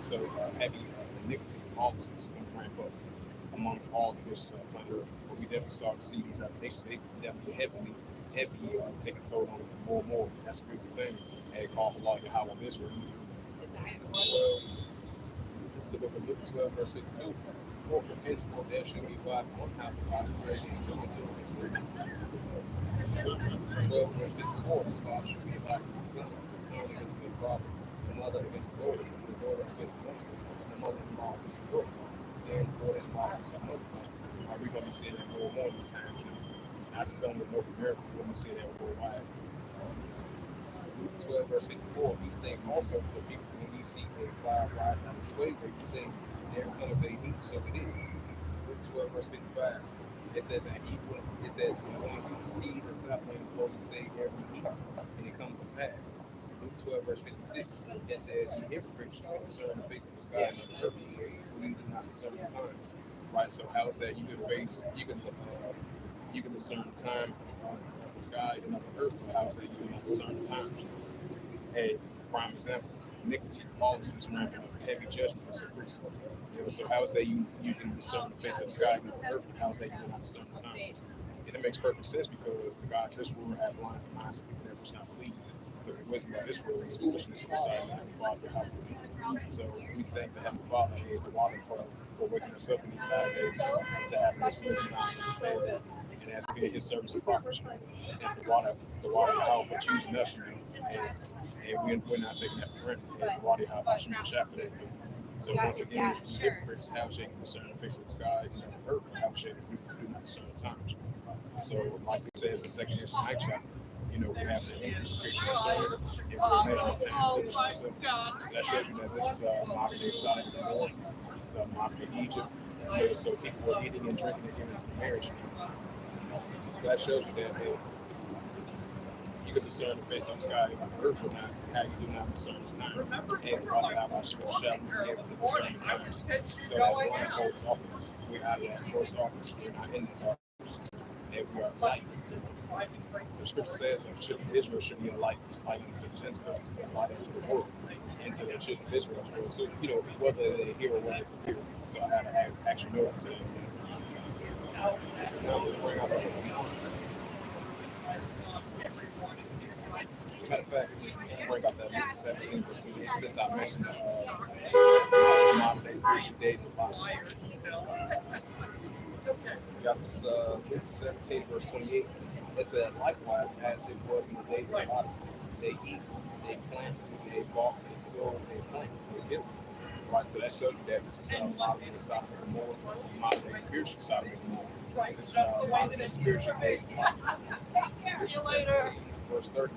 [SPEAKER 1] So heavy iniquity, lawlessness is going to ramp up amongst all the nations on the planet Earth. But we definitely start to see these other nations, they definitely heavy taking toll on them more and more. That's a beautiful thing. And it called the law Yahweh of Israel. Well, this is the book of Luke 12, verse 52. For from henceforth there shall be five one house divided great and two and two against three. 12, verse 54. The father shall be like the son against the father, the mother against the daughter against the mother, and the mother-in-law against the daughter. Then the daughter-in-law against the mother-in-law. Are we going to be seeing that more and more this time? Not just only in North America, we're going to see that worldwide. Luke 12, verse 54, he's saying also to the people when we see a cloud rise out of slavery, he's saying, there come a day heat, so it is. Luke 12, verse 55, it says, and when you see the south wind blow, you say, there be heat, and it comes to pass. Luke 12, verse 56, it says, you hypocrites, you can discern the face of the sky and of the earth, but you do not discern the times. Right, so how is that you can discern the time of the sky and of the earth, but how is that you do not discern the times? A prime example, iniquity, lawlessness, rampant up, heavy judgment is increasing. So how is that you can discern the face of the sky and of the earth, but how is that you do not discern the time? And it makes perfect sense because the God of this world had blind the minds of people that was not believe. Because the wisdom of this world is foolishness in the sight of the Heavenly Father, how we believe. So we thank the Heavenly Father and the Water for waking us up in these holidays to have this wisdom, knowledge, and understanding. And as being his service and prophets, and the water how for choosing us, and we're not taking that for granted. And the water how should be a chapter that. So once again, we hypocrites, how shall you discern the face of the sky and the earth, how shall you do not discern the times? So like it says in 2 Corinthians 9 chapter, we have the increase spiritual discernment, and we're measuring time and ourselves. So that shows you that this is modern day Sodom and Gomorrah, this is modern day Egypt. So people were eating and drinking and getting into marriage. So that shows you that you can discern the face of the sky and the earth, but not how you do not discern this time. And rather how much you shall be able to discern the times. So that blindfold is off of us. We're out of that close office. We're not in the darkness. And we are light. The scripture says Israel should be a light unto the Gentiles, a light unto the world, and to the children of Israel as well too. Whether they're here or whether they're from here. So I had to actually know it today. Now we'll bring out matter of fact, bring up that Luke 17 verse 8, since I mentioned modern day spiritual days of life. We got this Luke 17 verse 28. It said, likewise, as it was in the days of Lot, they eat, they plant, they walk, they sow, they plant, they build. Right, so that shows you that this is modern day Sodom and Gomorrah, modern day spiritual Sodom and Gomorrah. This is modern day spiritual days of life. Luke 17 verse 30.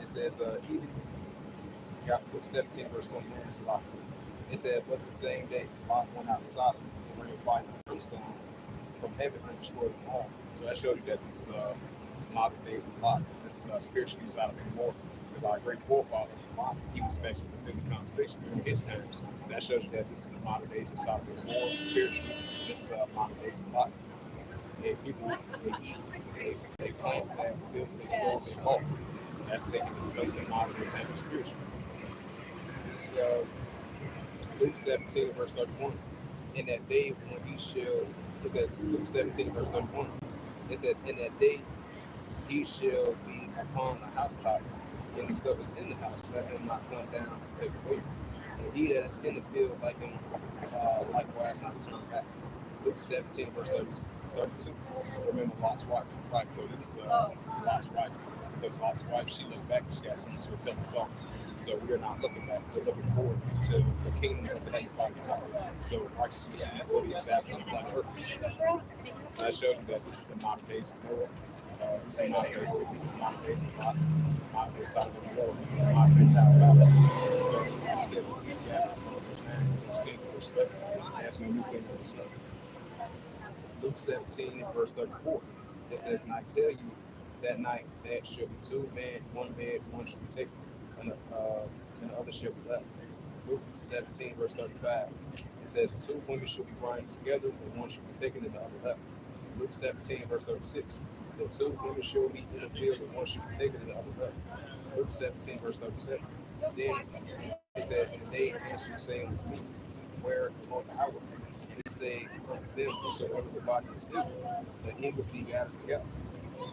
[SPEAKER 1] It says, even, you got Luke 17, verse 21, it's Lot. It said, but the same day, Lot went out of Sodom, and rained fire and brimstone from heaven and destroyed them all. So that showed you that this is modern days of Lot. This is spiritually Sodom and Gomorrah. Because our great forefather, Lot, he was vexed with the filthy conversation during his times. That shows you that this is the modern days of Sodom and Gomorrah. Spiritually, this is modern days of Lot. And people, they eat, they plant, they build, they sow, they walk. That's taking place in modern day time spiritual. This Luke 17, verse 31. In that day when he shall, it says Luke 17, verse 31. It says, in that day he shall be upon the housetop, and the stuff is in the house, let him not come down to take away. And he that is in the field, like him, likewise not return back. Luke 17, verse 32. Remember Lot's wife. Right, so this is Lot's wife. Because Lot's wife, she looked back and she got turned into a pillar of salt. So we are not looking back, we're looking forward to the kingdom of the Heavenly Father. So righteousness will be fully established on the planet Earth. That shows you that this is the modern days of Noah. This is the modern days of Lot, modern days of Sodom and Gomorrah, modern days of Tower. So it says in Ecclesiastes 1 verse 9, verse 10, verse 11, there's no new thing on this stuff. Luke 17, verse 34, it says, and I tell you, that night there shall be two men, one bed, one shall be taken, and the other shall be left. Luke 17, verse 35. It says, two women shall be grinding together, and one shall be taken and the other left. Luke 17, verse 36. The two women shall meet in the field, and one shall be taken and the other left. Luke 17, verse 37. Then it says, and they answered, saying unto me, where the hour? And they say unto them, whosoever the body is still, the end was being gathered together. Um,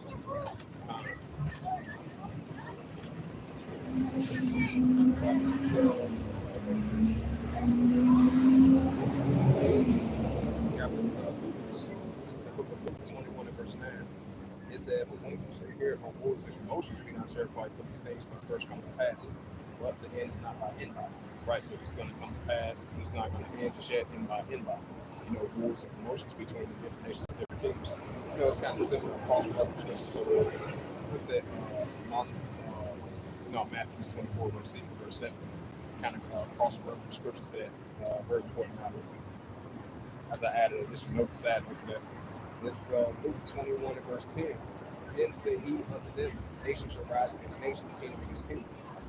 [SPEAKER 1] this is the book of Luke 21 and verse 9. It said, but when you hear my words and emotions be not certified for these things must first come to pass. But the end is not by end by. Right, so it's going to come to pass, and it's not going to end just yet end by end by. You know, wars and emotions between the different nations and different kingdoms. You know, it's kind of similar cross reference. So, what's that? Matthew 24, verse 6 to verse 7. Kind of cross reference scripture to that. Very important matter. As I added additional note, side note to that. This Luke 21 and verse 10. Then said he unto them, nation shall rise against nation, the kingdom against kingdom.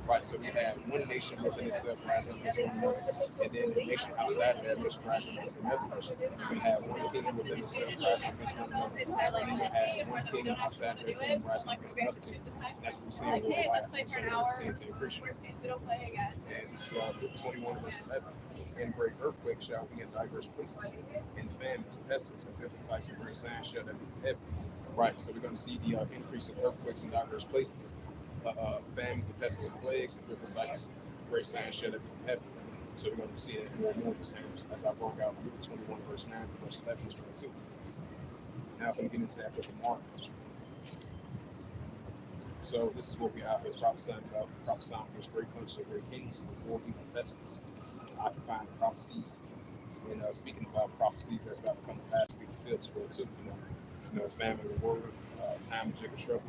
[SPEAKER 1] Right, so we have one nation within itself rising against one another, and then the nation outside of that nation rising against another nation. We have one kingdom within itself rising against one another, and then we have one kingdom outside of that kingdom rising against another kingdom. That's what we see in worldwide, and so it tends to increase. And this is Luke 21 verse 11. And great earthquakes shall be in diverse places, and famines and pestilence and different sights and great signs shall there be in heaven. Right, so we're going to see the increase of earthquakes in diverse places, famines and pestilence and plagues and different sights, great signs shall there be from heaven. So we're going to see it more and more these times as I brought out Luke 21 verse 9 to verse 11 as well too. Now if we get into that book of Mark. So this is what we're out here prophesying against great punches of great kings and war, evil, and pestilence, occupying the prophecies, and speaking about prophecies that's about to come to pass to be fulfilled as well too. You know, famine, the word, time of Jacob trouble,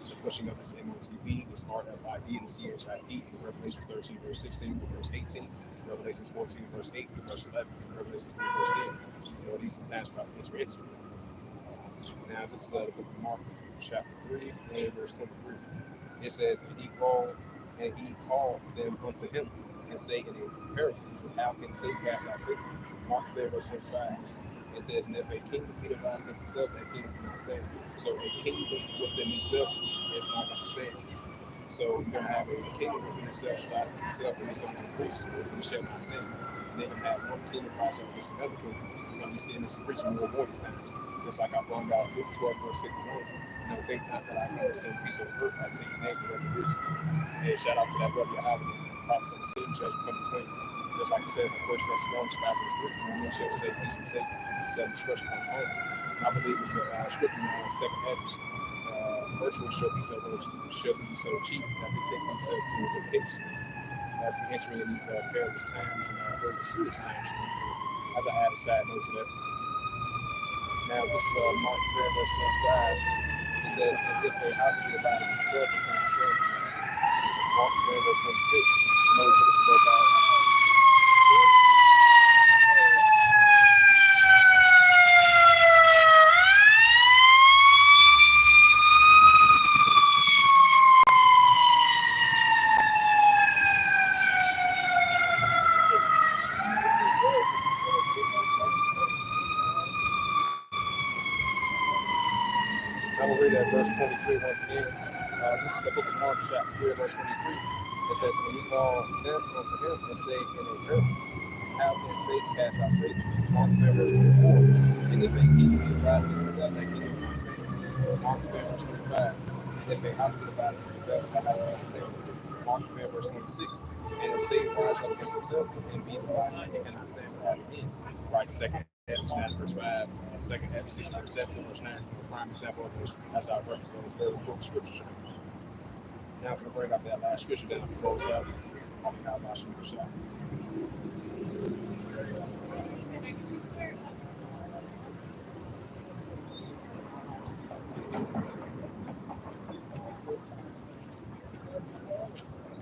[SPEAKER 1] the pushing of this MOTB, this RFID, and the CHIP, in Revelations 13 verse 16 to verse 18, Revelations 14 verse 8 to verse 11, Revelations 3 verse 10. You know, these are times about to enter into. Now this is the book of Mark, chapter 3, and verse 23. It says, and he called them unto him, and say in a parable, how can Satan cast out Satan? Mark 3, verse 25. It says, and if a kingdom be divided against itself, that kingdom cannot stand. So a kingdom within itself is not going to stand. So you're going to have a kingdom within itself divided against itself, and it's going to increase, and it shall not stand. And then you have one kingdom rise up against another kingdom. You're going to be seeing this increase more and more these times. Just like I brought out Luke 12, verse 51. You know, think not that I come to send peace on earth, I take your name, whatever it is. And shout out to that brother Yahweh, prophets of the city, judge come between. Just like it says in 1 Thessalonians 5, verse 3, men shall say peace and safety, set destruction on home. And I believe it's a scripture now in 2 Hedges. Virtual shall be so cheap that they think themselves to be a good case. As we enter in these perilous times and very serious times. As I add a side note to that. Now this is Mark 3, verse 25. It says, and if a house be divided against itself, it cannot stand. Mark 3, verse 26. You know, for this to go by. I will read that verse 23 once again. This is the book of Mark, chapter 3, verse 23. It says, and he called them unto him and said in a parable, how can Satan cast out Satan? Mark 3, verse 24. And if a kingdom be divided against itself, that kingdom cannot stand. Mark 3, verse 25. And if a house be divided against itself, that house cannot stand. Mark 3, verse 26. And if Satan rise up against himself and be divided, he cannot stand without an end. Right, second. Hedges 9 verse 5, second Hedges 6 verse 7 verse 9, prime example of this. That's our reference for the very important scripture. Now, if we bring up that last scripture, then I'll close out. I'll be out my shot.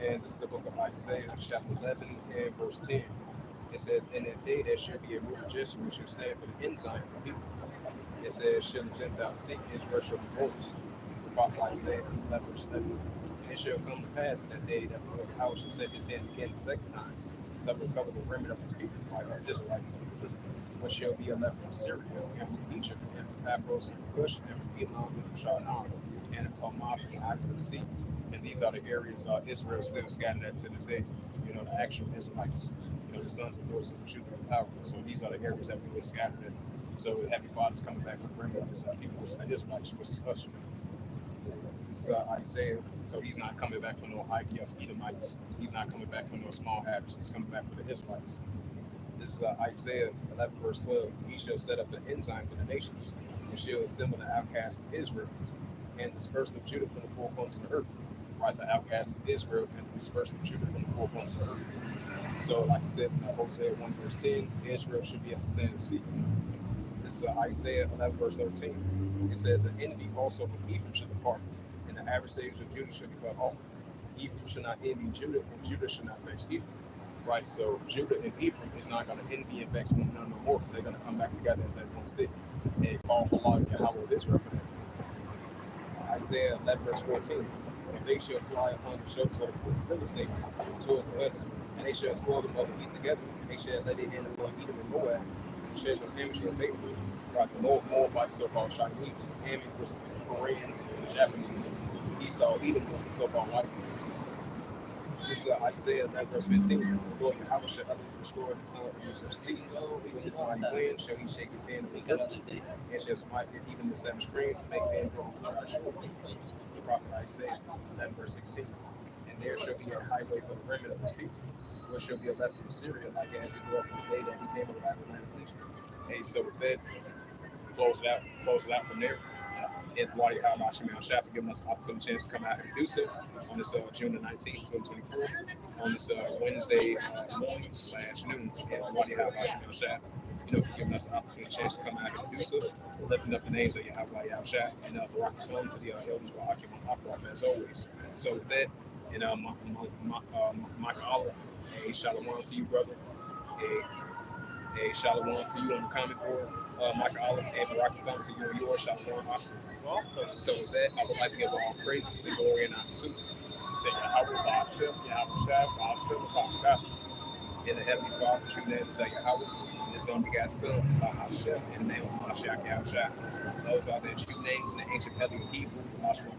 [SPEAKER 1] And this is the book of Isaiah, chapter 11 and verse 10. It says, in that day there shall be a root of Jesse which shall stand for the ensign of the people. It says, shall the Gentiles seek, Israel shall be voice. The prophet Isaiah 11 verse 11. And it shall come to pass in that day that the Lord Yahweh shall set his hand again the second time recover the remnant of his people, like us Israelites, which shall be left from Syria, and from Egypt, and from Paphos, and from Cush, and from Elam, and from Shinar, and from Hamath, and the islands of the sea. And these are the areas Israel still scattered at to this day. The actual Israelites, the sons and daughters of the truth and power. So these are the areas that we were scattered in. So Happy Father's coming back from the remnant of his people, which is the Israelites, which is us. This is Isaiah. So he's not coming back for no IDF Edomites. He's not coming back for no small habits. He's coming back for the Israelites. This is Isaiah 11, verse 12. He shall set up an ensign for the nations, and shall assemble the outcasts of Israel, and disperse of Judah from the four corners of the earth. Right, the outcasts of Israel and disperse of Judah from the four corners of the earth. So, like it says in Hosea 1, verse 10, Israel should be as the sand of the sea. This is Isaiah 11, verse 13. It says, an enemy also from Ephraim should depart, and the adversaries of Judah should be cut off. Ephraim should not envy Judah, and Judah should not vex Ephraim. Right, so Judah and Ephraim is not going to envy and vex one another no more, because they're going to come back together as that one stick and call Allah Yahweh of Israel for that. Isaiah 11, verse 14. And they shall fly upon the shoulders of the Philistines towards the west, and they shall spoil them of the east together, and they shall let it in upon Edom and Moab, and the children of Ammon shall make them. Right, the Moabites, so-called Chinese, Ammon, which is the Koreans and the Japanese, Esau, Edom was the so-called white people. This is Isaiah 11, verse 15. The Lord Yahweh shall utterly destroy the tongue of the sea. With his mighty wind shall he shake his hand and pick up, and shall smite it even the seven springs to make men go to the prophet Isaiah 11, verse 16. And there shall be a highway for the remnant of his people, which shall be a left from Syria, like as it was in the day that he came over out of the land of Egypt. Hey, so with that, close it out from there. And Wadi Hal Shemel Shah for giving us an opportunity chance to come out and do so on this June the 19th, 2024, on this Wednesday morning/noon. And Wadi Hal Shemel Shah, for giving us an opportunity chance to come out and do so, lifting up the names of Yahweh Yahweh Shah and Barak Hum to the elders were Akim Akraf as always. So with that, and Michael Allah, a shalom to you, brother. A shalom to you on the comment board, Michael Allah, and Barak Hum to you and yours, shalom. So with that, I would like to give all praises and glory and honor to Yahweh Ba'ashem, Yahweh Shah, Ba'ashem, Ba'akash. In the Heavenly Father, true name is Yahweh, and his only begotten Son, Ba'ashem, in the name of Mashiach Yahweh Shah. Those are their true names in the ancient Hebrew Hebrew, Mashma,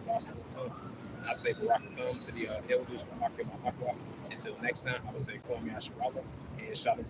[SPEAKER 1] tongue. And I say Barak Hum to the elders, Akim Akwa. Until next time, I will say Kwame Asherallah and Shalom.